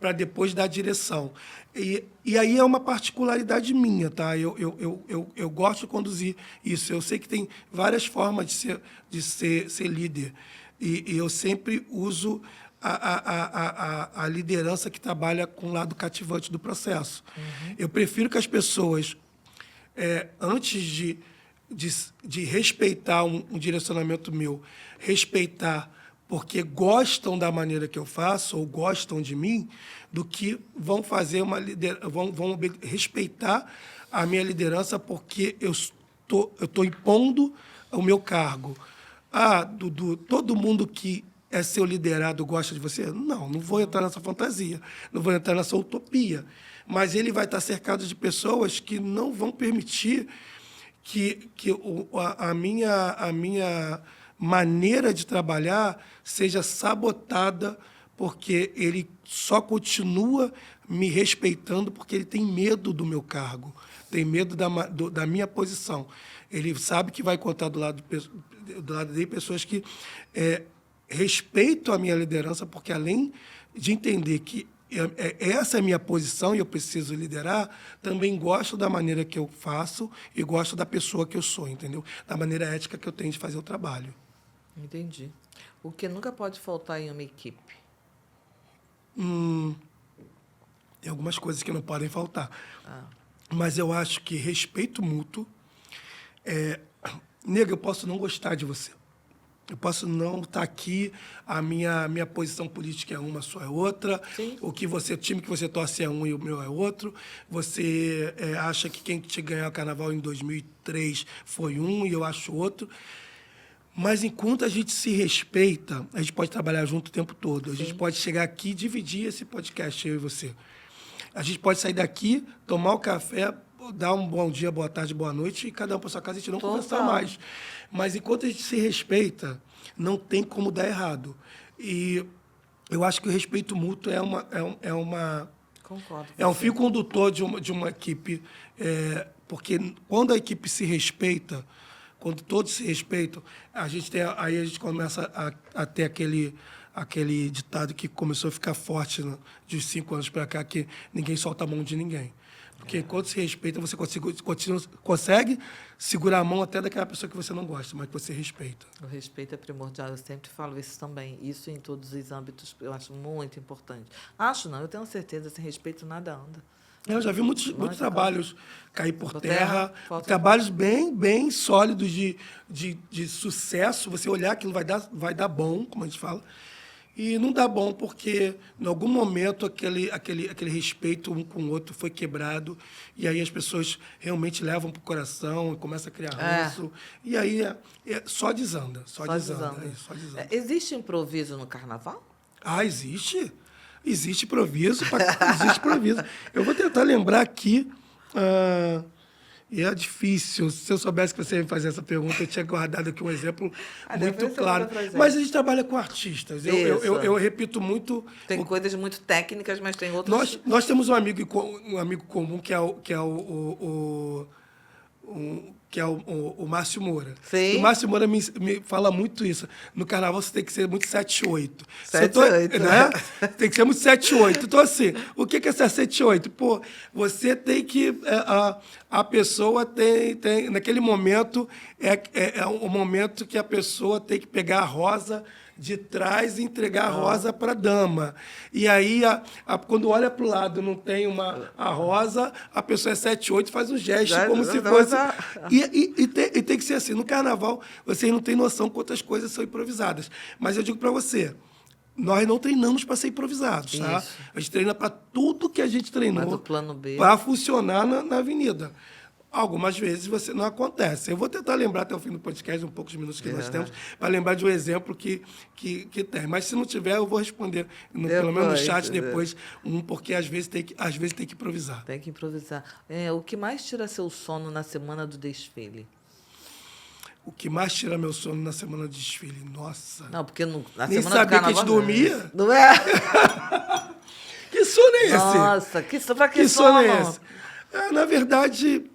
para depois dar direção. E aí é uma particularidade minha, tá? Eu gosto de conduzir isso. Eu sei que tem várias formas de ser líder. E eu sempre uso a liderança que trabalha com o lado cativante do processo. Uhum. Eu prefiro que as pessoas, antes de respeitar um direcionamento meu, respeitar porque gostam da maneira que eu faço ou gostam de mim, do que vão fazer vão respeitar a minha liderança porque eu estou impondo o meu cargo. Dudu, todo mundo que é seu liderado gosta de você? Não vou entrar nessa fantasia, não vou entrar nessa utopia. Mas ele vai estar cercado de pessoas que não vão permitir que a minha maneira de trabalhar seja sabotada, porque ele só continua me respeitando porque ele tem medo do meu cargo, tem medo da minha posição. Ele sabe que vai encontrar do lado dele pessoas que respeitam a minha liderança, porque além de entender que essa é a minha posição e eu preciso liderar, também gosto da maneira que eu faço e gosto da pessoa que eu sou, entendeu? Da maneira ética que eu tenho de fazer o trabalho. Entendi. O que nunca pode faltar em uma equipe? Tem algumas coisas que não podem faltar. Mas eu acho que respeito mútuo. Nega, eu posso não gostar de você. Eu posso não estar aqui, a minha posição política é uma, a sua é outra. Sim. O time que você torce é um e o meu é outro. Você acha que quem te ganhou o carnaval em 2003 foi um e eu acho outro. Mas enquanto a gente se respeita, a gente pode trabalhar junto o tempo todo. A gente pode chegar aqui e dividir esse podcast, eu e você. A gente pode sair daqui, tomar o café, dar um bom dia, boa tarde, boa noite, e cada um para sua casa, a gente não conversar mais. Mas enquanto a gente se respeita, não tem como dar errado. E eu acho que o respeito mútuo Concordo. É um fio condutor de uma equipe, porque quando a equipe se respeita, quando todos se respeitam, aí a gente começa a ter aquele ditado que começou a ficar forte de 5 anos para cá, que ninguém solta a mão de ninguém. Porque quando se respeita, você consegue segurar a mão até daquela pessoa que você não gosta, mas que você respeita. O respeito é primordial, eu sempre falo isso também. Isso em todos os âmbitos eu acho muito importante. Eu tenho certeza, sem respeito nada anda. Eu já vi muitos trabalhos cair por terra, trabalhos bem sólidos de sucesso. Você olhar aquilo vai dar bom, como a gente fala, e não dá bom porque, em algum momento, aquele respeito um com o outro foi quebrado, e aí as pessoas realmente levam para o coração e começam a criar ranço, e aí só desanda. Só desanda. Existe improviso no carnaval? Existe. Existe improviso. Existe improviso. Eu vou tentar lembrar aqui. E é difícil. Se eu soubesse que você ia me fazer essa pergunta, eu tinha guardado aqui um exemplo muito claro. Mas a gente trabalha com artistas. Eu repito muito. Tem coisas muito técnicas, mas tem outras. Nós temos um amigo comum que é o Márcio Moura. Sim. O Márcio Moura me fala muito isso. No carnaval você tem que ser muito 7-8. 7-8. Né? Tem que ser muito 7-8. Então, assim, o que é ser 7-8? Pô, você tem que... A pessoa tem... Naquele momento, é o momento que a pessoa tem que pegar a rosa de trás e entregar a rosa para a dama. E aí, quando olha para o lado não tem a rosa, a pessoa é 7-8 faz um gesto como se fosse... E tem que ser assim. No carnaval, vocês não têm noção quantas coisas são improvisadas. Mas eu digo para você, nós não treinamos para ser improvisados, tá? Isso. A gente treina para tudo que a gente treinou Mas o plano B... para funcionar na avenida. Algumas vezes você não acontece. Eu vou tentar lembrar até o fim do podcast, um poucos minutos que nós temos, para lembrar de um exemplo que tem. Mas se não tiver, eu vou responder, pelo menos no chat depois, porque às vezes tem que improvisar. Tem que improvisar. O que mais tira seu sono na semana do desfile? O que mais tira meu sono na semana de desfile? Nossa. Não, porque na Nem semana sabia do carnaval... que a gente dormia. Não é? Que sono é esse? Nossa, pra que sono é sono? esse? Na verdade,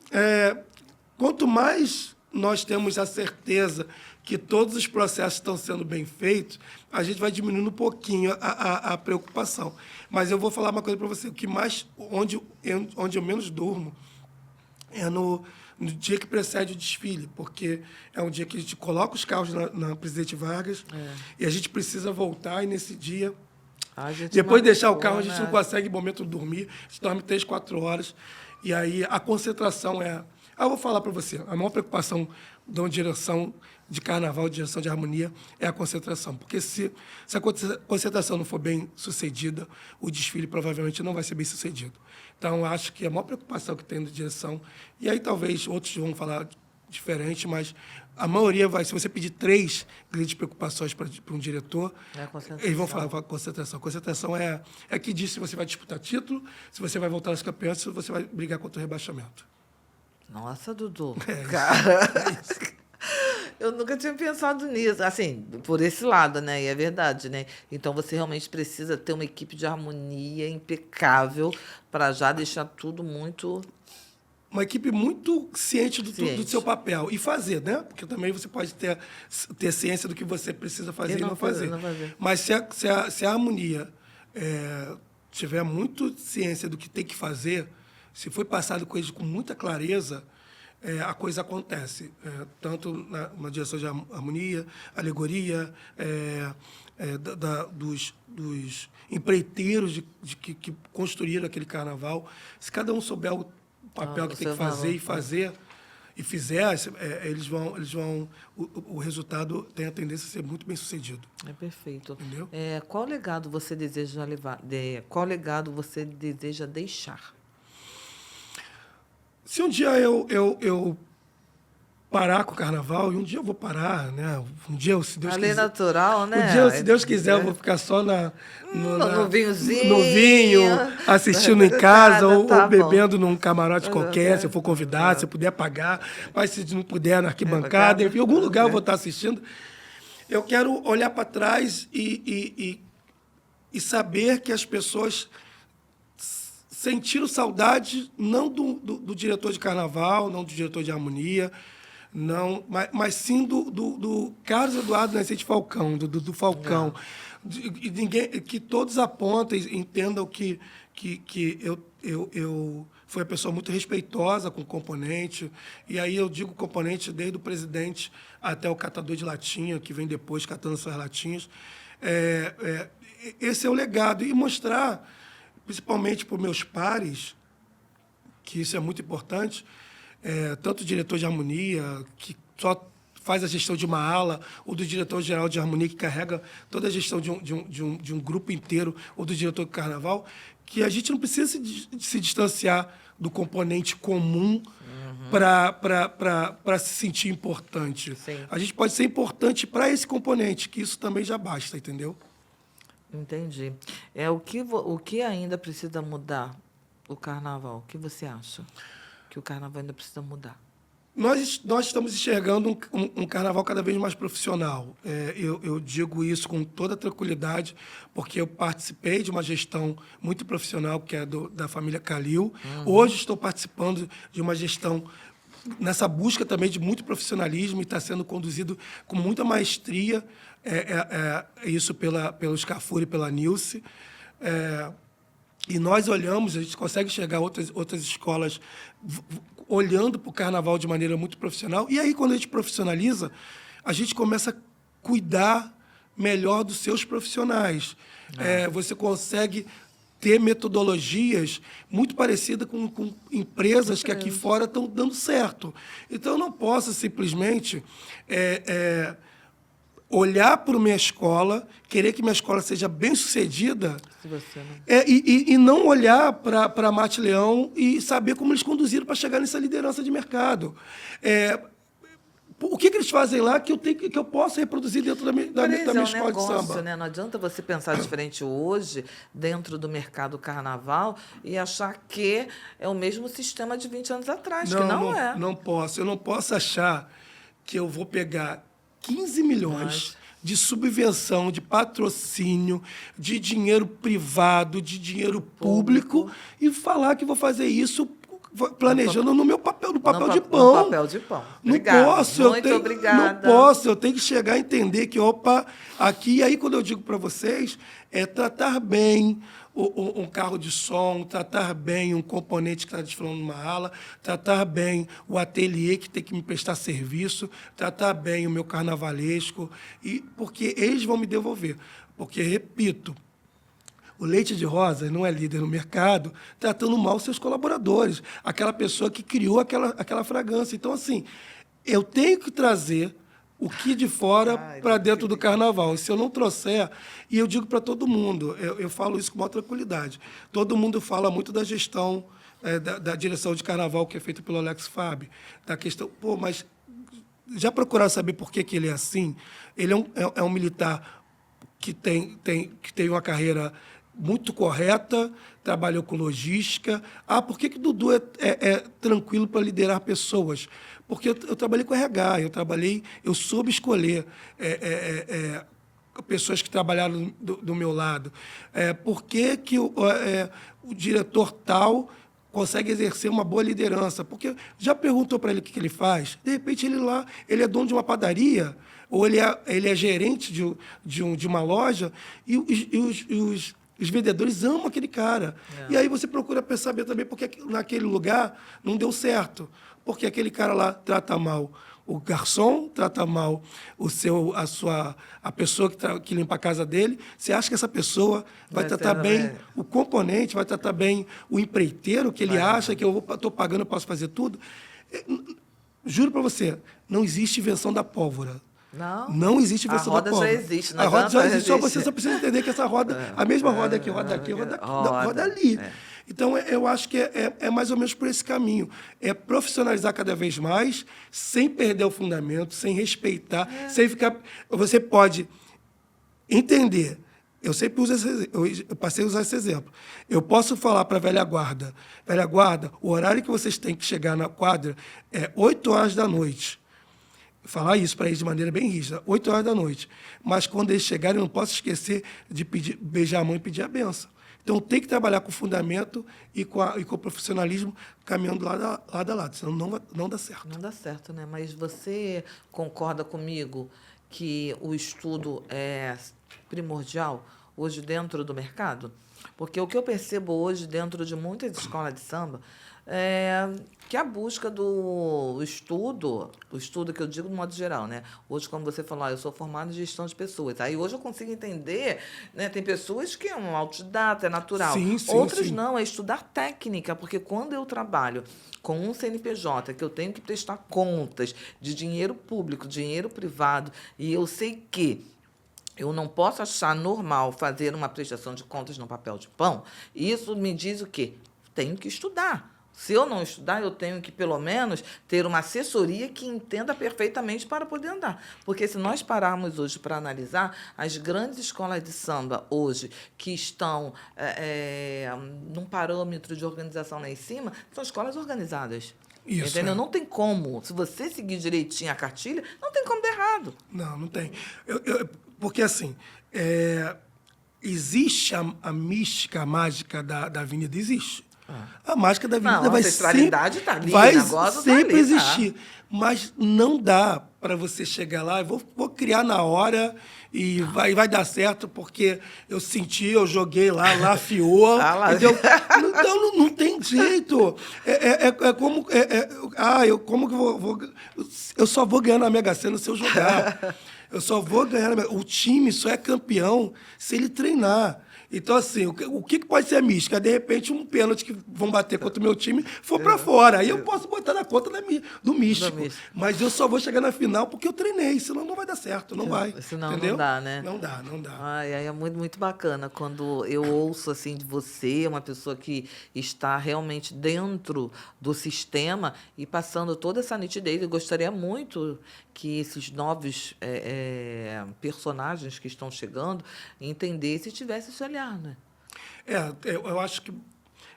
quanto mais nós temos a certeza que todos os processos estão sendo bem feitos, a gente vai diminuindo um pouquinho a preocupação. Mas eu vou falar uma coisa para você. O que mais, onde eu menos durmo é no dia que precede o desfile, porque é um dia que a gente coloca os carros na Presidente Vargas e a gente precisa voltar, e nesse dia... Depois de deixar o carro, a gente não consegue, em momento, dormir. A gente dorme 3, 4 horas. E aí a concentração eu vou falar para você, a maior preocupação de uma direção de carnaval, de direção de harmonia, é a concentração. Porque se a concentração não for bem sucedida, o desfile provavelmente não vai ser bem sucedido. Então, acho que a maior preocupação que tem da direção, e aí talvez outros vão falar diferente, mas a maioria vai, se você pedir 3 grandes preocupações para um diretor, eles vão falar concentração. Concentração é que diz se você vai disputar título, se você vai voltar aos campeonatos, se você vai brigar contra o rebaixamento. Nossa, Dudu. É isso. Eu nunca tinha pensado nisso, assim, por esse lado, né? E é verdade, né? Então você realmente precisa ter uma equipe de harmonia impecável para já deixar tudo muito... Uma equipe muito ciente do seu papel. E fazer, né? Porque também você pode ter ciência do que você precisa fazer e não fazer. Mas se a harmonia tiver muito ciência do que tem que fazer, se for passado coisas com muita clareza, a coisa acontece. Tanto na direção de harmonia, alegoria, dos empreiteiros que construíram aquele carnaval. Se cada um souber o papel que tem que fazer e fizer, eles vão o resultado tem a tendência a ser muito bem sucedido. É perfeito. Entendeu? Qual legado você deseja levar? Qual legado você deseja deixar? Se um dia eu parar com o carnaval, e um dia eu vou parar, né? Um dia, se Deus quiser... natural, né? Um dia, se Deus quiser, eu vou ficar só no vinhozinho. No vinho, assistindo em casa ou bom. bebendo num camarote qualquer, se eu for convidado, se eu puder pagar, mas se não puder, na arquibancada, enfim, em algum lugar eu vou estar assistindo. Eu quero olhar para trás e saber que as pessoas sentiram saudade não do diretor de carnaval, não do diretor de harmonia, não, mas sim do Carlos Eduardo Nascente Falcão, do Falcão. Que todos apontem, entendam que eu fui uma pessoa muito respeitosa com o componente, e aí eu digo componente desde o presidente até o catador de latinha, que vem depois catando suas latinhas. Esse é o legado. E mostrar, principalmente para os meus pares, que isso é muito importante, tanto o diretor de harmonia, que só faz a gestão de uma ala, ou do diretor-geral de harmonia, que carrega toda a gestão de um grupo inteiro, ou do diretor de carnaval, que a gente não precisa se distanciar do componente comum para se sentir importante. Sim. A gente pode ser importante para esse componente, que isso também já basta, entendeu? Entendi. O que ainda precisa mudar o carnaval? O que você acha que o carnaval ainda precisa mudar? Nós estamos enxergando um carnaval cada vez mais profissional. Eu digo isso com toda tranquilidade, porque eu participei de uma gestão muito profissional, que é da família Calil. Hoje estou participando de uma gestão nessa busca também de muito profissionalismo, e está sendo conduzido com muita maestria, isso pelo Scafuri e pela Nilce. E nós olhamos, a gente consegue enxergar outras escolas olhando para o carnaval de maneira muito profissional. E aí, quando a gente profissionaliza, a gente começa a cuidar melhor dos seus profissionais. Você consegue ter metodologias muito parecidas com empresas que aqui fora estão dando certo. Então, eu não posso simplesmente olhar para a minha escola, querer que minha escola seja bem-sucedida, Se você não... e não olhar para a Mate Leão e saber como eles conduziram para chegar nessa liderança de mercado. O que eles fazem lá que eu posso reproduzir dentro da minha escola de samba? Né? Não adianta você pensar diferente hoje, dentro do mercado carnaval, e achar que é o mesmo sistema de 20 anos atrás, que não é. Não posso. Eu não posso achar que eu vou pegar 15 milhões de subvenção, de patrocínio, de dinheiro privado, de dinheiro público e falar que vou fazer isso planejando no papel de pão. No papel de pão. Obrigada. Obrigada. Não posso, eu tenho que chegar a entender que, aqui, aí quando eu digo para vocês, é tratar bem um carro de som, tratar bem um componente que está desfilando numa ala, tratar bem o ateliê que tem que me prestar serviço, tratar bem o meu carnavalesco, porque eles vão me devolver. Porque, repito, o Leite de Rosa não é líder no mercado, tratando mal seus colaboradores, aquela pessoa que criou aquela fragrância. Então, assim, eu tenho que trazer o que de fora para dentro do carnaval. E se eu não trouxer, e eu digo para todo mundo, eu falo isso com maior tranquilidade, todo mundo fala muito da gestão, da direção de carnaval que é feita pelo Alex Fabi, da questão, mas já procuraram saber por que ele é assim? Ele é um militar que tem uma carreira muito correta, trabalhou com logística. Por que Dudu é tranquilo para liderar pessoas? Porque eu trabalhei com RH, eu soube escolher pessoas que trabalharam do meu lado. Por que o diretor tal consegue exercer uma boa liderança? Porque já perguntou para ele o que ele faz? De repente, ele é dono de uma padaria, ou ele é gerente de uma loja, e os vendedores amam aquele cara. E aí você procura saber também porque naquele lugar não deu certo. Porque aquele cara lá trata mal o garçom, trata mal a pessoa que limpa a casa dele. Você acha que essa pessoa vai tratar bem o componente, vai tratar bem o empreiteiro, que ele acha que eu estou pagando, eu posso fazer tudo? Juro para você, não existe invenção da pólvora. Não existe invenção da pólvora. A roda já existe. A roda já existe, você só precisa entender que essa roda, a mesma roda que roda aqui, roda ali. Então, eu acho que é mais ou menos por esse caminho. É profissionalizar cada vez mais, sem perder o fundamento, sem respeitar, sem ficar... Você pode entender. Eu sempre eu passei a usar esse exemplo. Eu posso falar para a velha guarda, o horário que vocês têm que chegar na quadra é 8 horas da noite. Falar isso para eles de maneira bem rígida, 8 horas da noite. Mas, quando eles chegarem, eu não posso esquecer de beijar a mão e pedir a benção. Então, tem que trabalhar com o fundamento e com o profissionalismo caminhando lado a lado, senão não dá certo. Não dá certo, né? Mas você concorda comigo que o estudo é primordial hoje dentro do mercado? Porque o que eu percebo hoje dentro de muitas escolas de samba é que a busca do estudo, o estudo que eu digo de modo geral, né? Hoje, como você falou, eu sou formada em gestão de pessoas. Aí hoje eu consigo entender, né? Tem pessoas que é um autodidata, é natural. Sim, Outras sim. não, é estudar técnica, porque quando eu trabalho com um CNPJ, que eu tenho que prestar contas de dinheiro público, dinheiro privado, e eu sei que eu não posso achar normal fazer uma prestação de contas no papel de pão, isso me diz o quê? Tenho que estudar. Se eu não estudar, eu tenho que, pelo menos, ter uma assessoria que entenda perfeitamente para poder andar. Porque, se nós pararmos hoje para analisar, as grandes escolas de samba hoje, que estão num parâmetro de organização lá em cima, são escolas organizadas. Isso, entendeu? Não tem como. Se você seguir direitinho a cartilha, não tem como dar errado. Não tem. Porque, assim, existe a mística, a mágica da avenida, existe. A mágica da avenida vai sempre existir. Mas não dá para você chegar lá, vou criar na hora e vai dar certo, porque eu senti, eu joguei lá afiou. Então, não tem jeito. Como que eu só vou ganhar na Mega Sena se eu jogar. Eu só vou ganhar. O time só é campeão se ele treinar. Então, assim, o que pode ser a mística? De repente, um pênalti que vão bater contra o meu time for para fora. Aí eu posso botar na conta do místico. Mas eu só vou chegar na final porque eu treinei, senão não vai dar certo, não vai. Senão entendeu? não dá, né? Não dá, não dá. Ai, é muito, muito bacana quando eu ouço assim de você, uma pessoa que está realmente dentro do sistema e passando toda essa nitidez. Eu gostaria muito que esses novos personagens que estão chegando entendessem e tivessem esse olhar, né? Eu acho que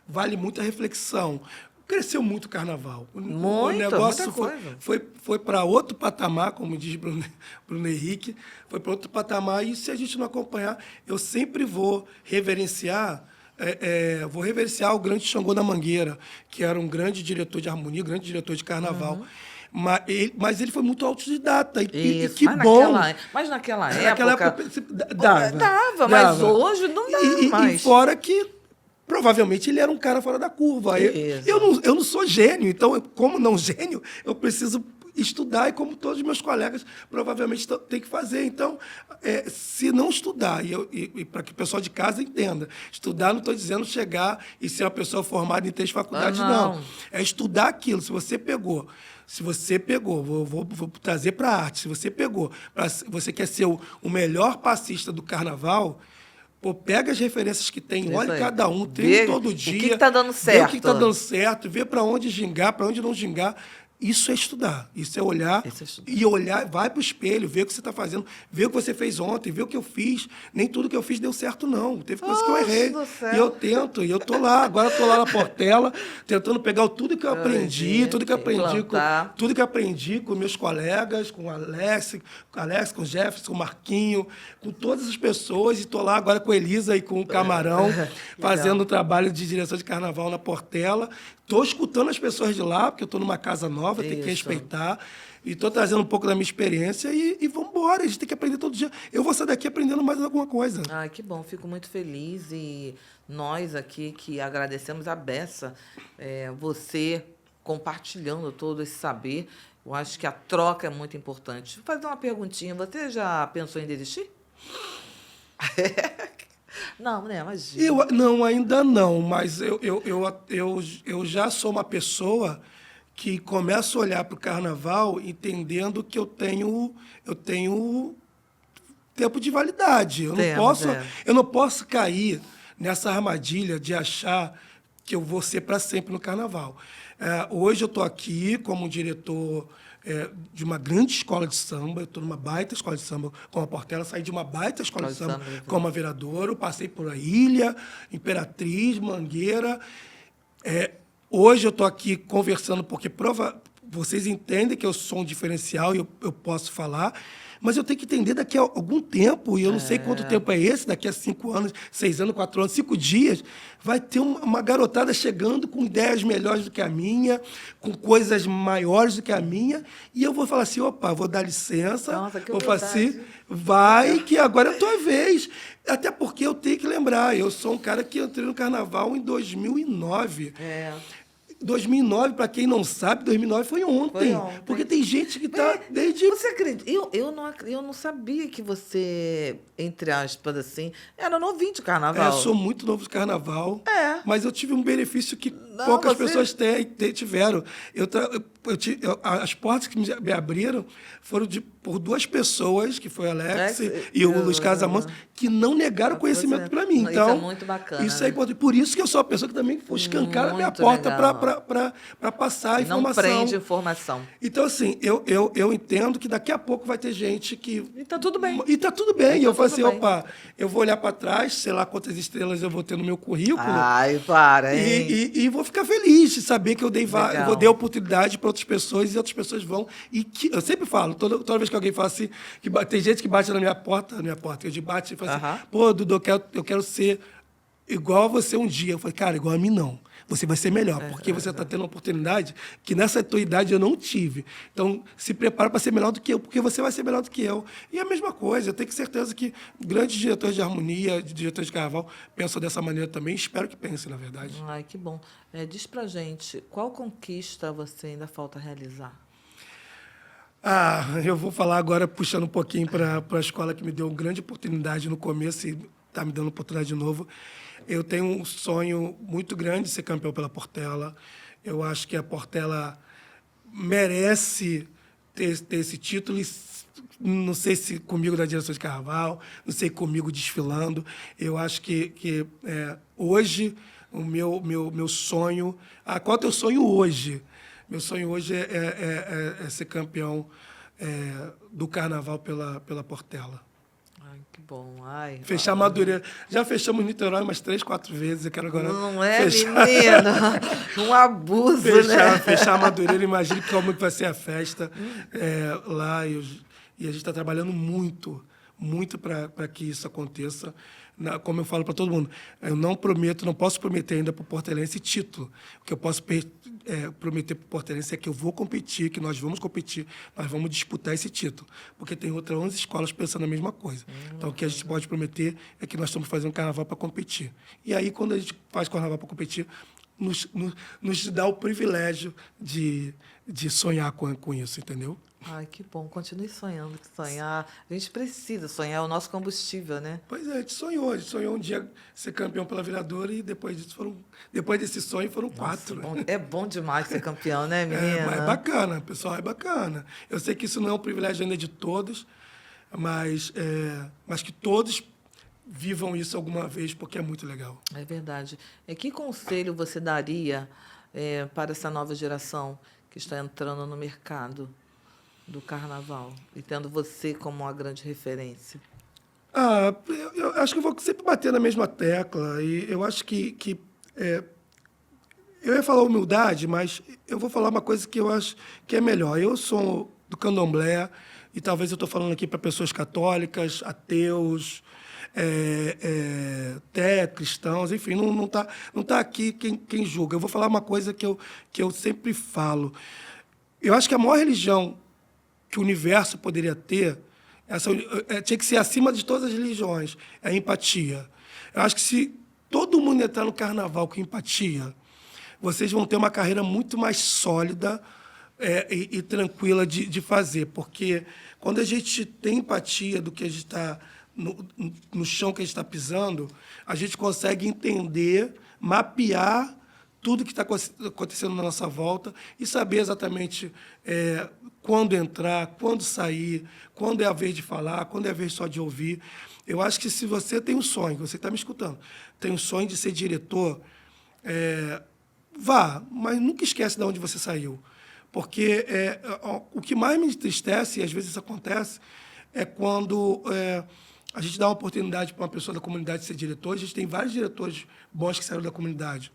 vale muito a reflexão. Cresceu muito o carnaval. O muita negócio coisa. foi para outro patamar, como diz Bruno Henrique, foi para outro patamar. E se a gente não acompanhar, eu sempre vou reverenciar o grande Xangô da Mangueira, que era um grande diretor de harmonia, grande diretor de carnaval. Mas ele foi muito autodidata. E que mas bom. Mas naquela Naquela época dava, mas hoje não dá mais. E fora que provavelmente ele era um cara fora da curva. Eu não sou gênio, então, como não gênio, eu preciso estudar, e como todos os meus colegas provavelmente têm que fazer. Então, se não estudar, e para que o pessoal de casa entenda, estudar não estou dizendo chegar e ser uma pessoa formada em 3 faculdades, não. É estudar aquilo. Se você pegou, vou trazer para a arte, se você pegou, você quer ser o melhor passista do carnaval, pô, pega as referências que tem, olha cada um, treina todo dia. O que está dando certo. Vê o que está dando certo, vê para onde gingar, para onde não gingar. Isso é estudar, isso é olhar e olhar, vai para o espelho, ver o que você está fazendo, ver o que você fez ontem, ver o que eu fiz. Nem tudo que eu fiz deu certo, não. Teve coisa que eu errei. E eu tento, e eu estou lá. Agora estou lá na Portela, tentando pegar tudo que eu aprendi, tudo que eu aprendi com meus colegas, com o Alex, com o Jefferson, com o Marquinho, com todas as pessoas, e estou lá agora com a Elisa e com o Camarão, fazendo um trabalho de direção de carnaval na Portela. Estou escutando as pessoas de lá, porque eu estou numa casa nova, tenho que respeitar. E estou trazendo um pouco da minha experiência e vamos embora. A gente tem que aprender todo dia. Eu vou sair daqui aprendendo mais alguma coisa. Ai, que bom. Fico muito feliz. E nós aqui que agradecemos a beça, você compartilhando todo esse saber. Eu acho que a troca é muito importante. Vou fazer uma perguntinha. Você já pensou em desistir? Não, né? Imagina. Não, ainda não, mas eu já sou uma pessoa que começa a olhar para o carnaval entendendo que eu tenho tempo de validade. Eu não posso cair nessa armadilha de achar que eu vou ser para sempre no carnaval. Hoje eu estou aqui como diretor de uma grande escola de samba. Eu estou numa baita escola de samba com a Portela, saí de uma baita escola de samba como a Viradouro, passei por a Ilha, Imperatriz, Mangueira. Hoje eu estou aqui conversando porque vocês entendem que eu sou um diferencial e eu posso falar, mas eu tenho que entender daqui a algum tempo, e eu não sei quanto tempo é esse, daqui a 5 anos, 6 anos, 4 anos, 5 dias, vai ter uma garotada chegando com ideias melhores do que a minha, com coisas maiores do que a minha, e eu vou falar assim, opa, vou dar licença, vou falar assim, vai que agora é a tua vez. Até porque eu tenho que lembrar, eu sou um cara que entrei no carnaval em 2009. 2009, para quem não sabe, 2009 foi ontem. Porque tem gente que está desde... Você acredita? Eu não sabia que você, entre aspas, assim, era novinho de carnaval. Eu sou muito novo de carnaval. Mas eu tive um benefício que poucas pessoas tiveram. As portas que me abriram foram por 2 pessoas, que foi o Alex e o Luiz Casamantes, que não negaram conhecimento para mim. Então, isso é muito bacana. Isso é importante. Por isso que eu sou uma pessoa que também escancara a minha porta para passar informação. Não prende informação. Então, assim, eu entendo que daqui a pouco vai ter gente que... E tá tudo bem. E tá tudo bem. E eu falo assim, opa, eu vou olhar para trás, sei lá quantas estrelas eu vou ter no meu currículo. Ai, para, hein? E vou ficar feliz de saber que eu dei oportunidade para outras pessoas e outras pessoas vão. Eu sempre falo, toda vez que alguém fala assim, tem gente que bate na minha porta, eu bate e fala assim, pô, Dudu, eu quero ser igual a você um dia. Eu falei, cara, igual a mim não. Você vai ser melhor, porque você está tendo uma oportunidade que nessa tua idade eu não tive. Então, se prepara para ser melhor do que eu, porque você vai ser melhor do que eu. E a mesma coisa, eu tenho certeza que grandes diretores de harmonia, diretores de carnaval, pensam dessa maneira também. Espero que pensem, na verdade. Ai, que bom. Diz pra gente, qual conquista você ainda falta realizar? Eu vou falar agora, puxando um pouquinho para a escola que me deu uma grande oportunidade no começo e está me dando oportunidade de novo. Eu tenho um sonho muito grande de ser campeão pela Portela. Eu acho que a Portela merece ter esse título. E não sei se comigo na direção de carnaval, não sei comigo desfilando. Eu acho que hoje o meu sonho... qual é o teu sonho hoje? Meu sonho hoje é ser campeão do carnaval pela Portela. Ai, que bom. Ai, Fechar Madureira. Já fechamos Niterói umas 3, 4 vezes. Eu quero agora não é, fechar. menina? Um abuso, né? Fechar Madureira. Imagine como vai ser a festa lá. E a gente está trabalhando muito, muito para que isso aconteça. Como eu falo para todo mundo, eu não posso prometer ainda para o portelense título. O que eu posso prometer para o portelense é que eu vou competir, que nós vamos competir, nós vamos disputar esse título. Porque tem outras 11 escolas pensando a mesma coisa. Então, o que a gente pode prometer é que nós estamos fazendo carnaval para competir. E aí, quando a gente faz carnaval para competir, nos dá o privilégio de sonhar com isso, entendeu? Ai, que bom. Continue sonhando, que sonhar. A gente precisa sonhar, é o nosso combustível, né? Pois é, a gente sonhou um dia ser campeão pela Viradora e depois desse sonho foram 4. Nossa, Né? é bom demais ser campeão, né, menina? Mas é bacana, pessoal, é bacana. Eu sei que isso não é um privilégio ainda de todos, mas que todos vivam isso alguma vez, porque é muito legal. É verdade. Que conselho você daria para essa nova geração que está entrando no mercado do carnaval e tendo você como uma grande referência? Eu acho que eu vou sempre bater na mesma tecla. E eu acho que eu ia falar humildade, mas eu vou falar uma coisa que eu acho que é melhor. Eu sou do candomblé e talvez eu estou falando aqui para pessoas católicas, ateus, até cristãos, enfim, não tá aqui quem julga. Eu vou falar uma coisa que eu sempre falo. Eu acho que a maior religião que o universo poderia ter, tinha que ser acima de todas as religiões, é a empatia. Eu acho que se todo mundo entrar no carnaval com empatia, vocês vão ter uma carreira muito mais sólida e tranquila de fazer, porque quando a gente tem empatia do que a gente está no chão que a gente está pisando, a gente consegue entender, mapear tudo que está acontecendo na nossa volta e saber exatamente quando entrar, quando sair, quando é a vez de falar, quando é a vez só de ouvir. Eu acho que se você tem um sonho, você está me escutando, tem um sonho de ser diretor, vá, mas nunca esquece de onde você saiu. Porque o que mais me entristece, e às vezes isso acontece, é quando a gente dá uma oportunidade para uma pessoa da comunidade ser diretor. A gente tem vários diretores bons que saíram da comunidade.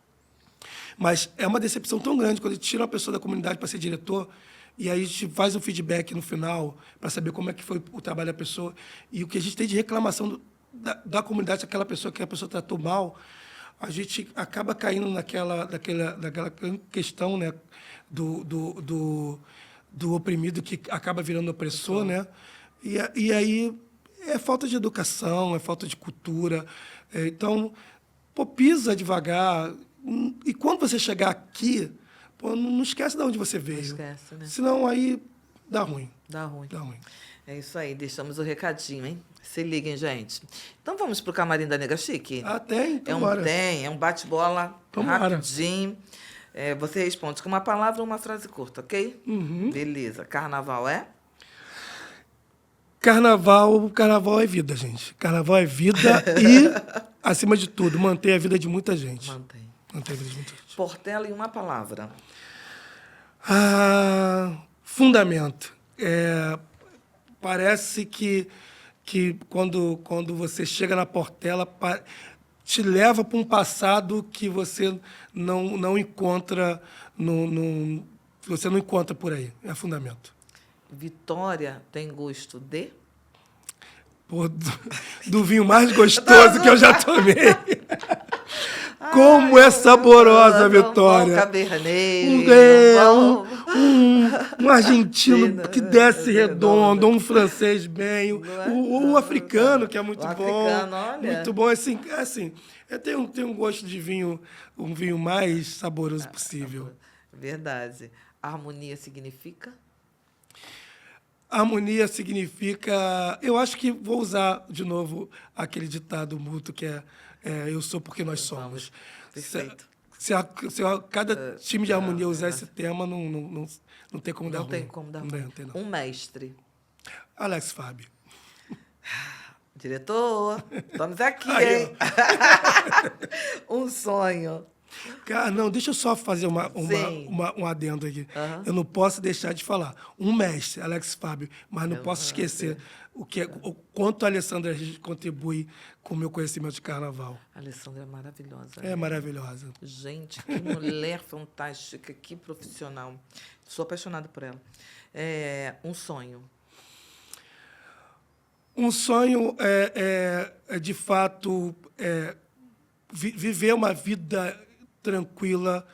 Mas é uma decepção tão grande quando a gente tira uma pessoa da comunidade para ser diretor e aí a gente faz um feedback no final para saber como é que foi o trabalho da pessoa. E o que a gente tem de reclamação da comunidade, aquela pessoa que a pessoa tratou mal, a gente acaba caindo naquela questão, né, do oprimido que acaba virando opressor, né? E aí é falta de educação, é falta de cultura. Então, pisa devagar. E quando você chegar aqui, não esquece de onde você veio. Não esquece, né? Senão aí dá ruim. Dá ruim. Dá ruim. É isso aí, deixamos o recadinho, hein? Se liguem, gente. Então vamos pro camarim da Nega Chique? Tem? É um bate-bola rapidinho. Você responde com uma palavra ou uma frase curta, ok? Uhum. Beleza. Carnaval é? Carnaval é vida, gente. Carnaval é vida e, acima de tudo, manter a vida de muita gente. Mantém. Manter a vida de muita gente. Portela em uma palavra. Fundamento. Parece que quando você chega na Portela, te leva para um passado que você não encontra você não encontra por aí. É fundamento. Vitória tem gosto de? Do vinho mais gostoso que eu já tomei. Como é saborosa a Vitória. Um cabernet. Um argentino que desce redondo, um francês bem, um africano que é muito bom. Olha. Muito bom. Assim, eu tenho um gosto de vinho, um vinho mais saboroso possível. Verdade. Harmonia significa? Harmonia significa... Eu acho que vou usar de novo aquele ditado mútuo que é eu sou porque nós somos. Perfeito. Cada time de harmonia usar esse tema, não tem como dar Não ruim. tem como dar ruim. Não tem, não. Um mestre. Alex Fábio. Diretor, estamos aqui, Aí, hein? Um sonho. Cara, não, deixa eu só fazer Sim. um adendo aqui. Aham. Eu não posso deixar de falar. Um mestre, Alex Fábio, mas não posso esquecer o quanto a Alessandra Regis contribui com o meu conhecimento de carnaval. A Alessandra é maravilhosa. É né? maravilhosa. Gente, que mulher fantástica, que profissional. Sou apaixonada por ela. Um sonho. Um sonho de fato, viver uma vida tranquila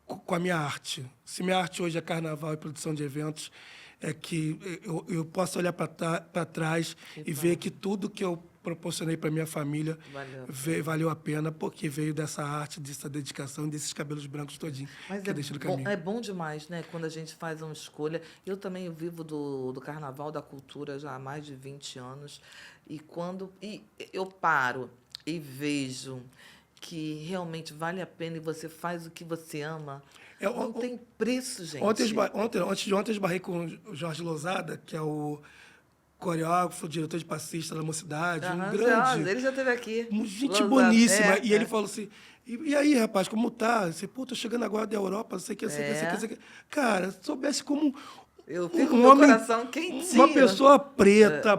com a minha arte. Se minha arte hoje é carnaval e produção de eventos, é que eu posso olhar para trás e ver que tudo que eu proporcionei para minha família valeu a pena, porque veio dessa arte, dessa dedicação, desses cabelos brancos todinhos Mas que eu deixei no caminho. é bom demais, né? Quando a gente faz uma escolha. Eu também vivo do carnaval, da cultura já há mais de 20 anos. E quando eu paro e vejo que realmente vale a pena e você faz o que você ama, não tem preço, gente. Antes de ontem, eu esbarrei com o Jorge Lousada, que é o coreógrafo, diretor de passista da Mocidade, um grande... Ele já esteve aqui. Gente Lousada. boníssima. E ele falou assim, e aí, rapaz, como tá? Você, pô, tô chegando agora da Europa, não sei o que, sei o que. Cara, se soubesse como Eu fico com meu coração quentinho. uma pessoa preta,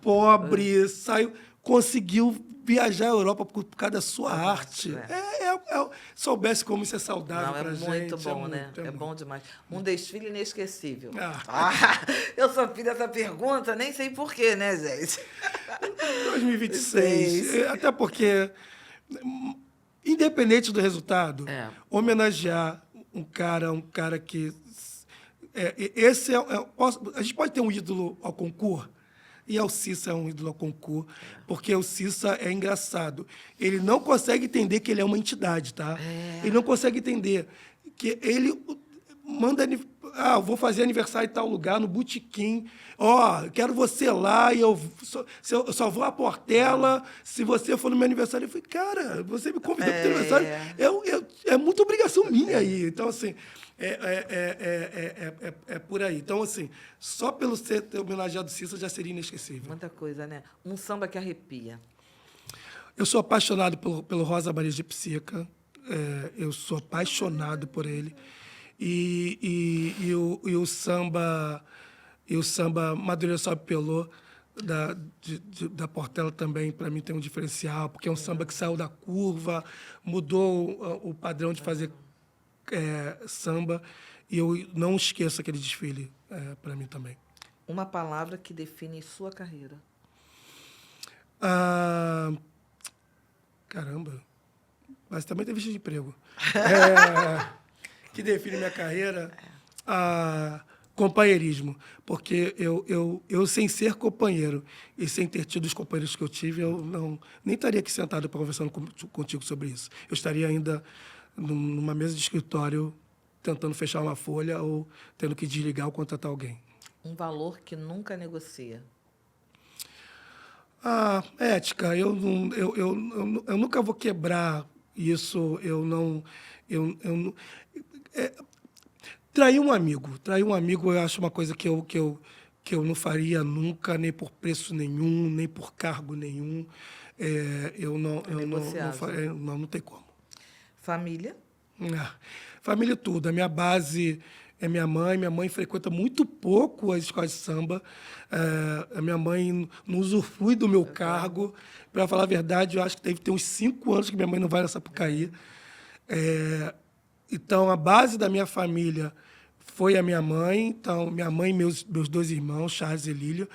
pobre, conseguiu viajar à Europa por causa da sua arte. Soubesse como isso é saudável pra gente. Muito bom, né? É bom demais. Um desfile inesquecível. Ah. Eu só fiz essa pergunta, nem sei porquê, né, gente? 2026. Até porque, independente do resultado, homenagear um cara que... a gente pode ter um ídolo ao concurso, e o Cissa é um ídolo ao concurso, porque o Cissa é engraçado. Ele não consegue entender que ele é uma entidade, tá? Ele não consegue entender que ele manda... eu vou fazer aniversário em tal lugar, no Botequim. Quero você lá e eu só vou à Portela se você for no meu aniversário. Eu falei, cara, você me convidou para o teu aniversário. É muita obrigação minha aí. Então, assim... É por aí. Então, assim, só pelo ter homenageado Cissa já seria inesquecível. Muita coisa, né? Um samba que arrepia. Eu sou apaixonado pelo Rosa Maria de Psica. Eu sou apaixonado por ele. E o samba Madureira Sobe Pelô, da Portela também, para mim, tem um diferencial, porque é um samba que saiu da curva, mudou o padrão de fazer samba, e eu não esqueço aquele desfile para mim também. Uma palavra que define sua carreira. Caramba, mas também tem visto de emprego. Que define minha carreira, companheirismo, porque eu sem ser companheiro e sem ter tido os companheiros que eu tive, eu nem estaria aqui sentado conversando contigo sobre isso. Eu estaria ainda numa mesa de escritório, tentando fechar uma folha ou tendo que desligar ou contratar alguém. Um valor que nunca negocia. Ética. Eu nunca vou quebrar isso. Trair um amigo, eu acho uma coisa que eu não faria nunca, nem por preço nenhum, nem por cargo nenhum. Não tem como. Família? Família tudo. A minha base é minha mãe. Minha mãe frequenta muito pouco as escolas de samba. A minha mãe não usufrui do meu cargo. Para falar a verdade, eu acho que deve ter uns 5 anos que minha mãe não vai na Sapucaí. Então, a base da minha família foi a minha mãe. Então, minha mãe e meus 2 irmãos, Charles e Lília.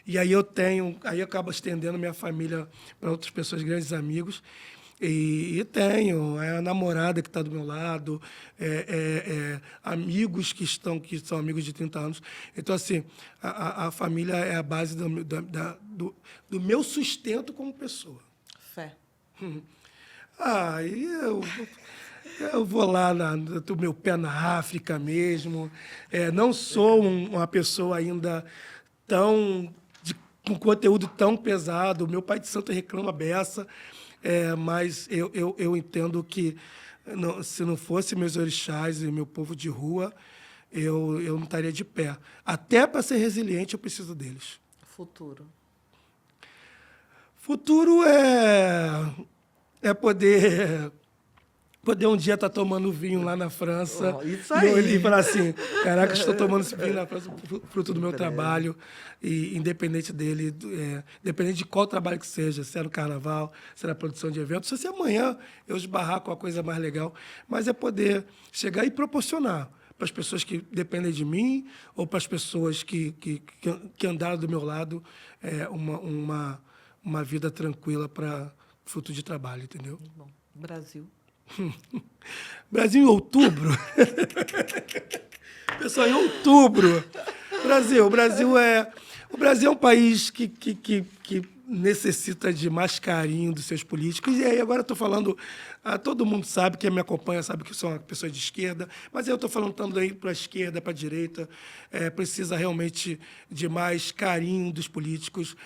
E aí eu acabo estendendo minha família para outras pessoas, grandes amigos. E tenho a namorada que está do meu lado, amigos que são amigos de 30 anos. Então, assim, a família é a base do meu sustento como pessoa. Fé. Aí eu vou lá do meu pé na África mesmo. Não sou uma pessoa ainda tão com conteúdo tão pesado. Meu pai de santo reclama beça, mas eu entendo que se não fosse meus orixás e meu povo de rua, eu não estaria de pé. Até para ser resiliente, eu preciso deles. Futuro. Futuro é poder um dia estar tomando vinho lá na França. Oh, isso aí. E falar assim, caraca, estou tomando esse vinho na França, fruto do meu trabalho. E independente dele, independente de qual trabalho que seja, se é no carnaval, se é na produção de eventos, se amanhã eu esbarrar com a coisa mais legal. Mas é poder chegar e proporcionar para as pessoas que dependem de mim ou para as pessoas que andaram do meu lado uma vida tranquila para fruto de trabalho, entendeu? Bom, Brasil. Brasil em outubro. Pessoal, em outubro. O Brasil é um país que necessita de mais carinho dos seus políticos. E aí agora estou falando, todo mundo sabe, quem me acompanha sabe que sou uma pessoa de esquerda, mas eu estou falando também para a esquerda, para a direita. Precisa realmente de mais carinho dos políticos.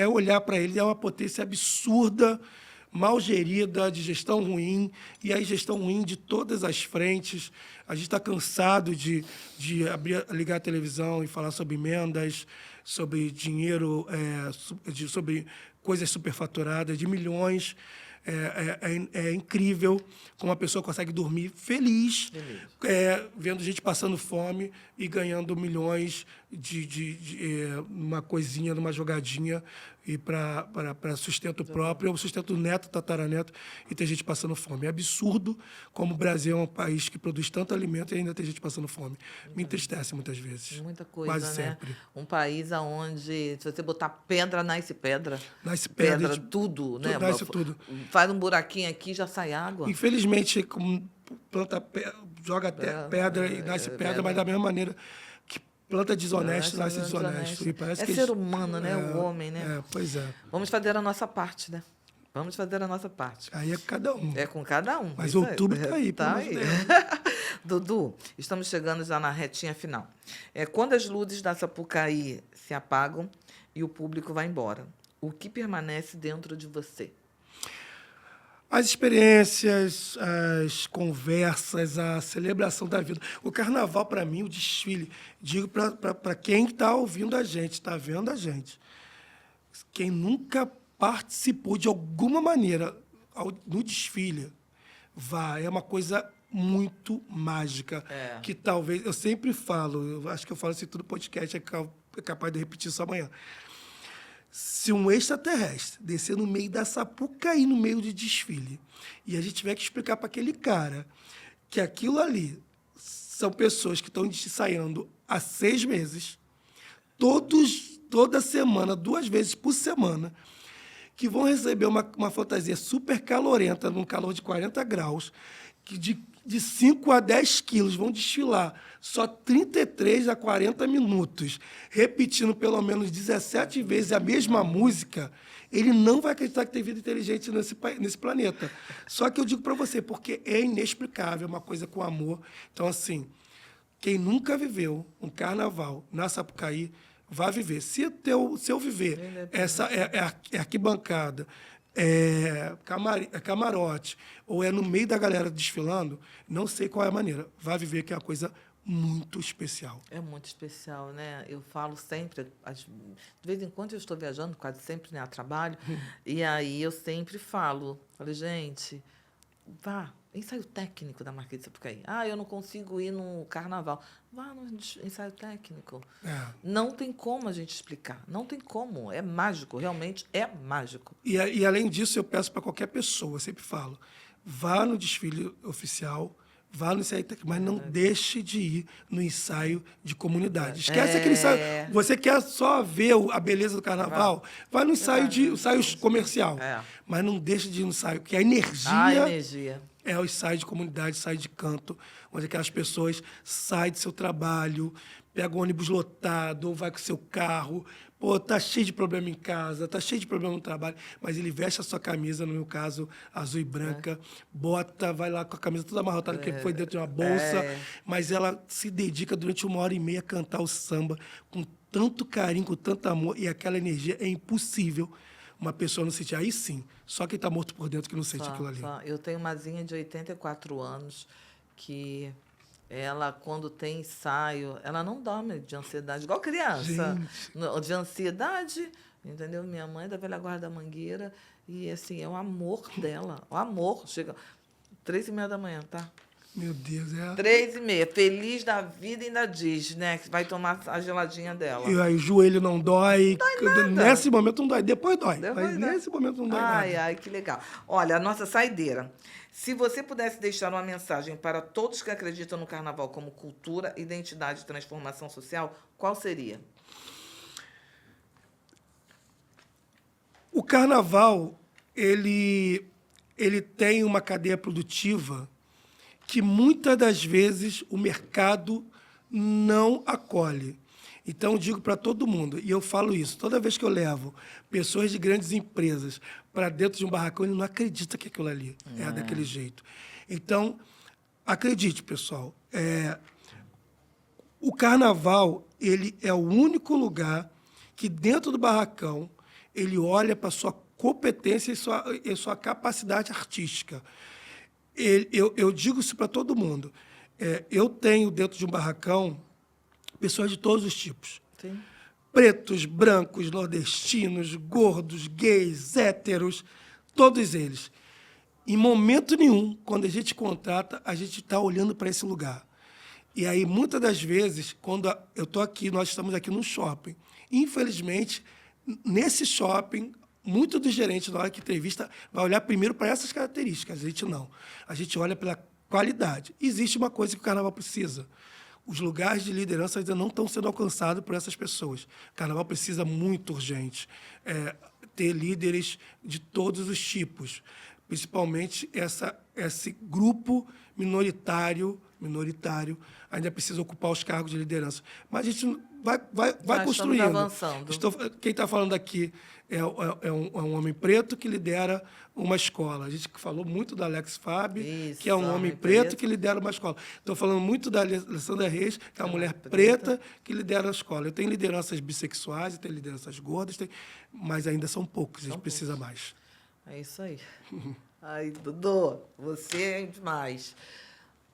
Olhar para ele, é uma potência absurda, mal gerida, de gestão ruim, e aí gestão ruim de todas as frentes. A gente está cansado de ligar a televisão e falar sobre emendas, sobre dinheiro, sobre coisas superfaturadas, de milhões. É incrível como uma pessoa consegue dormir feliz. Vendo gente passando fome e ganhando milhões numa coisinha, numa jogadinha, e para sustento próprio, ou sustento neto, tataraneto, e tem gente passando fome. É absurdo como o Brasil é um país que produz tanto alimento e ainda tem gente passando fome. Me entristece muitas vezes. Muita coisa, quase né? sempre. Um país onde, se você botar pedra, nasce pedra. Nasce pedra. Tudo, né? Nasce tudo. Faz um buraquinho aqui, já sai água. Infelizmente, joga pedra e nasce pedra, mas da mesma maneira que planta desonesta, nasce desonesto. E parece que ser humano, né? O homem, né? Pois é. Vamos fazer a nossa parte, né? Vamos fazer a nossa parte. Aí é cada um. É com cada um. Mas outubro está aí, tá aí. Dudu, estamos chegando já na retinha final. Quando as luzes da Sapucaí se apagam e o público vai embora, o que permanece dentro de você? As experiências, as conversas, a celebração da vida. O carnaval, para mim, o desfile, digo para quem está ouvindo a gente, está vendo a gente, quem nunca participou de alguma maneira no desfile, é uma coisa muito mágica, que talvez, eu sempre falo, eu acho que eu falo isso em todo podcast, é capaz de repetir isso amanhã. Se um extraterrestre descer no meio da Sapucaí, no meio de desfile, e a gente tiver que explicar para aquele cara que aquilo ali são pessoas que estão ensaiando há 6 meses, toda semana, 2 vezes por semana, que vão receber uma fantasia super calorenta, num calor de 40 graus, que de 5 a 10 quilos vão desfilar só 33 a 40 minutos, repetindo pelo menos 17 vezes a mesma música, ele não vai acreditar que tem vida inteligente nesse planeta. Só que eu digo para você, porque é inexplicável, é uma coisa com amor. Então, assim, quem nunca viveu um carnaval na Sapucaí, vai viver. Se eu viver essa arquibancada, camarote, ou no meio da galera desfilando, não sei qual é a maneira. Vai viver, que é uma coisa muito especial. É muito especial, né? Eu falo sempre, de vez em quando eu estou viajando, quase sempre, né, a trabalho, e aí eu sempre falei, gente, vá, ensaio técnico da Marquês de Sapucaí. Eu não consigo ir no carnaval. Vá no ensaio técnico. Não tem como a gente explicar. Não tem como. É mágico. Realmente é mágico. E além disso, eu peço para qualquer pessoa, eu sempre falo, vá no desfile oficial, vá no ensaio técnico, mas não deixe de ir no ensaio de comunidade. Esquece aquele ensaio. Você quer só ver a beleza do carnaval? Vai no ensaio comercial. Mas não deixe de ir no ensaio, porque a energia é o ensaio de comunidade, ensaio de canto, onde aquelas pessoas saem do seu trabalho, pegam o ônibus lotado, ou vai com o seu carro, pô, tá cheio de problema em casa, tá cheio de problema no trabalho, mas ele veste a sua camisa, no meu caso, azul e branca, bota, vai lá com a camisa toda amarrotada, porque foi dentro de uma bolsa, mas ela se dedica durante 1h30 a cantar o samba com tanto carinho, com tanto amor, e aquela energia é impossível uma pessoa não sentir. Aí sim, só quem está morto por dentro que não sente aquilo ali. Eu tenho uma zinha de 84 anos que ela, quando tem ensaio, ela não dorme de ansiedade, igual criança. De ansiedade, entendeu? Minha mãe é da velha guarda da Mangueira, e assim, é o amor dela. O amor. Chega 3h30 da manhã, tá? Meu Deus, 3h30, feliz da vida, ainda diz, né? Que vai tomar a geladinha dela. E aí o joelho não dói. Nada. Nesse momento não dói, depois dói. Depois mas dói. nesse momento não dói Ai, nada. ai, que legal. Olha, a nossa saideira. Se você pudesse deixar uma mensagem para todos que acreditam no carnaval como cultura, identidade e transformação social, qual seria? O carnaval, ele tem uma cadeia produtiva que muitas das vezes o mercado não acolhe. Então, eu digo para todo mundo, e eu falo isso, toda vez que eu levo pessoas de grandes empresas para dentro de um barracão, ele não acredita que aquilo ali é daquele jeito. Então, acredite, pessoal, o carnaval, ele é o único lugar que, dentro do barracão, ele olha para a sua competência e sua capacidade artística. Eu digo isso para todo mundo. Eu tenho, dentro de um barracão, pessoas de todos os tipos. Sim. Pretos, brancos, nordestinos, gordos, gays, héteros, todos eles. Em momento nenhum, quando a gente contrata, a gente está olhando para esse lugar. E aí, muitas das vezes, quando eu estou aqui, nós estamos aqui no shopping. Infelizmente, nesse shopping, muito dos gerentes, na hora que entrevista, vai olhar primeiro para essas características. A gente não. A gente olha pela qualidade. Existe uma coisa que o carnaval precisa. Os lugares de liderança ainda não estão sendo alcançados por essas pessoas. O carnaval precisa muito urgente ter líderes de todos os tipos, principalmente esse grupo minoritário ainda precisa ocupar os cargos de liderança. Mas a gente vai construindo. Avançando. Quem está falando aqui é um homem preto que lidera uma escola. A gente falou muito da Alex Fabi, que é um homem preto que lidera uma escola. Estou falando muito da Alessandra Reis, que é uma mulher preta que lidera a escola. Eu tenho lideranças bissexuais, eu tenho lideranças gordas, mas ainda são poucos, a gente precisa mais. É isso aí. Ai, Dudu, você é demais.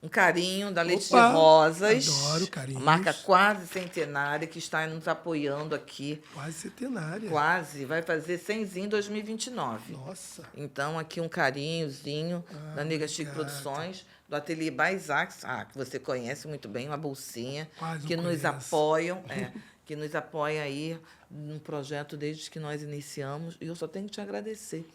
Um carinho da Leite de Rosas. Adoro carinho. Marca quase centenária, que está nos apoiando aqui. Quase centenária. Quase. Vai fazer 100 em 2029. Nossa. Então, aqui um carinhozinho da Nega Chique Produções, do Ateliê Baisax, que você conhece muito bem, uma bolsinha, que nos apoiam, que nos apoia aí no projeto desde que nós iniciamos. E eu só tenho que te agradecer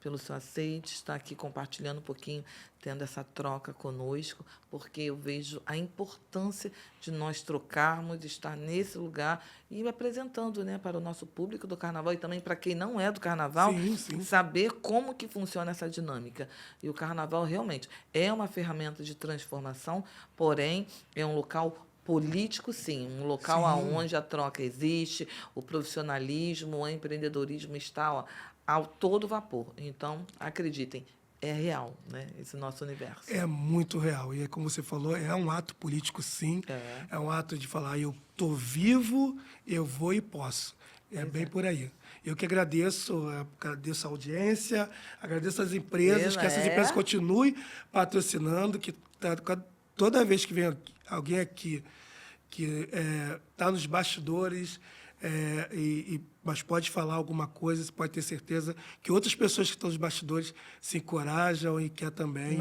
pelo seu aceite, estar aqui compartilhando um pouquinho, tendo essa troca conosco, porque eu vejo a importância de nós trocarmos, de estar nesse lugar e apresentando, né, para o nosso público do Carnaval e também para quem não é do Carnaval, sim. saber como que funciona essa dinâmica. E o Carnaval realmente é uma ferramenta de transformação, porém é um local político, sim, um local onde a troca existe, o profissionalismo, o empreendedorismo está ao todo vapor. Então, acreditem, é real, né, esse nosso universo. É muito real. E, como você falou, é um ato político, sim. É um ato de falar, eu estou vivo, eu vou e posso. Bem por aí. Eu que agradeço a audiência, agradeço as empresas, que essas empresas continuem patrocinando, que toda vez que vem alguém aqui que está nos bastidores, mas pode falar alguma coisa, você pode ter certeza que outras pessoas que estão nos bastidores se encorajam e quer também.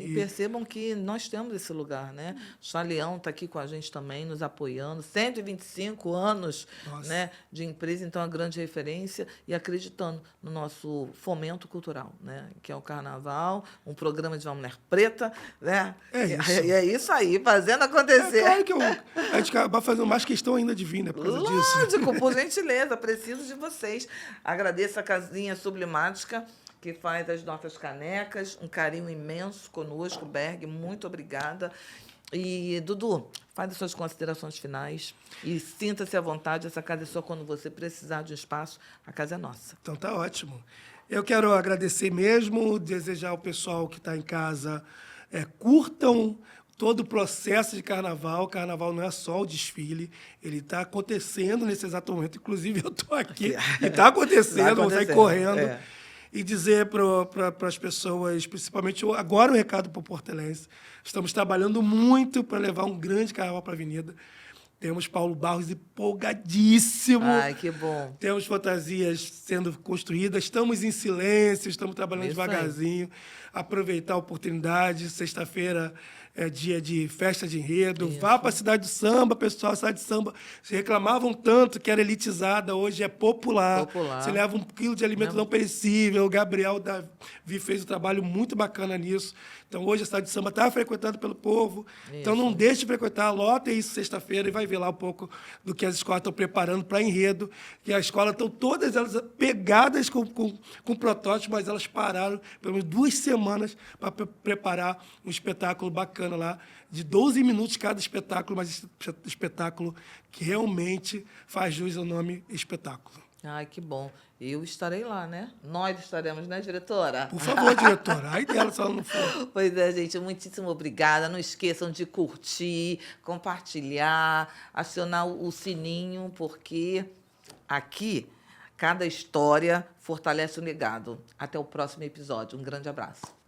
E percebam que nós temos esse lugar, né? O Chaleão está aqui com a gente também, nos apoiando. 125 anos, né, de empresa, então, a grande referência, e acreditando no nosso fomento cultural, né, que é o Carnaval, um programa de uma mulher preta, né? E é isso aí, fazendo acontecer. Claro que a gente acaba fazendo mais questão ainda de vir, né, por causa disso. Lógico, por gentileza, preciso de vocês. Agradeço a Casinha Sublimática que faz as nossas canecas. Um carinho imenso conosco, Berg. Muito obrigada. E, Dudu, faz as suas considerações finais e sinta-se à vontade. Essa casa é sua quando você precisar de um espaço. A casa é nossa. Então tá ótimo. Eu quero agradecer mesmo, desejar ao pessoal que está em casa, curtam todo o processo de carnaval. Carnaval não é só o desfile, ele está acontecendo nesse exato momento. Inclusive, eu estou aqui e está acontecendo, vou sair correndo. É. E dizer para as pessoas, principalmente agora o recado para o portelense, estamos trabalhando muito para levar um grande carnaval para a Avenida. Temos Paulo Barros empolgadíssimo. Ai, que bom. Temos fantasias sendo construídas. Estamos em silêncio, estamos trabalhando Isso devagarzinho. Aproveitar a oportunidade. Sexta-feira é dia de festa de enredo. Isso. Vá para a cidade de samba, pessoal. A cidade de samba, se reclamavam tanto que era elitizada, hoje é popular. Popular. Você leva 1 quilo de alimento não perecível. O Gabriel Davi fez um trabalho muito bacana nisso. Então, hoje a cidade de samba está frequentada pelo povo. Isso. Então, não deixe de frequentar. Lotem isso sexta-feira e vai ver lá um pouco do que as escolas estão preparando para enredo. E as escolas estão todas elas pegadas com protótipos, mas elas pararam pelo menos 2 semanas para preparar um espetáculo bacana lá, de 12 minutos cada espetáculo, mas espetáculo que realmente faz jus ao nome espetáculo. Ai, que bom. Eu estarei lá, né? Nós estaremos, né, diretora? Por favor, diretora. Ai dela, se ela não for. Pois é, gente, muitíssimo obrigada. Não esqueçam de curtir, compartilhar, acionar o sininho, porque aqui cada história fortalece o legado. Até o próximo episódio. Um grande abraço.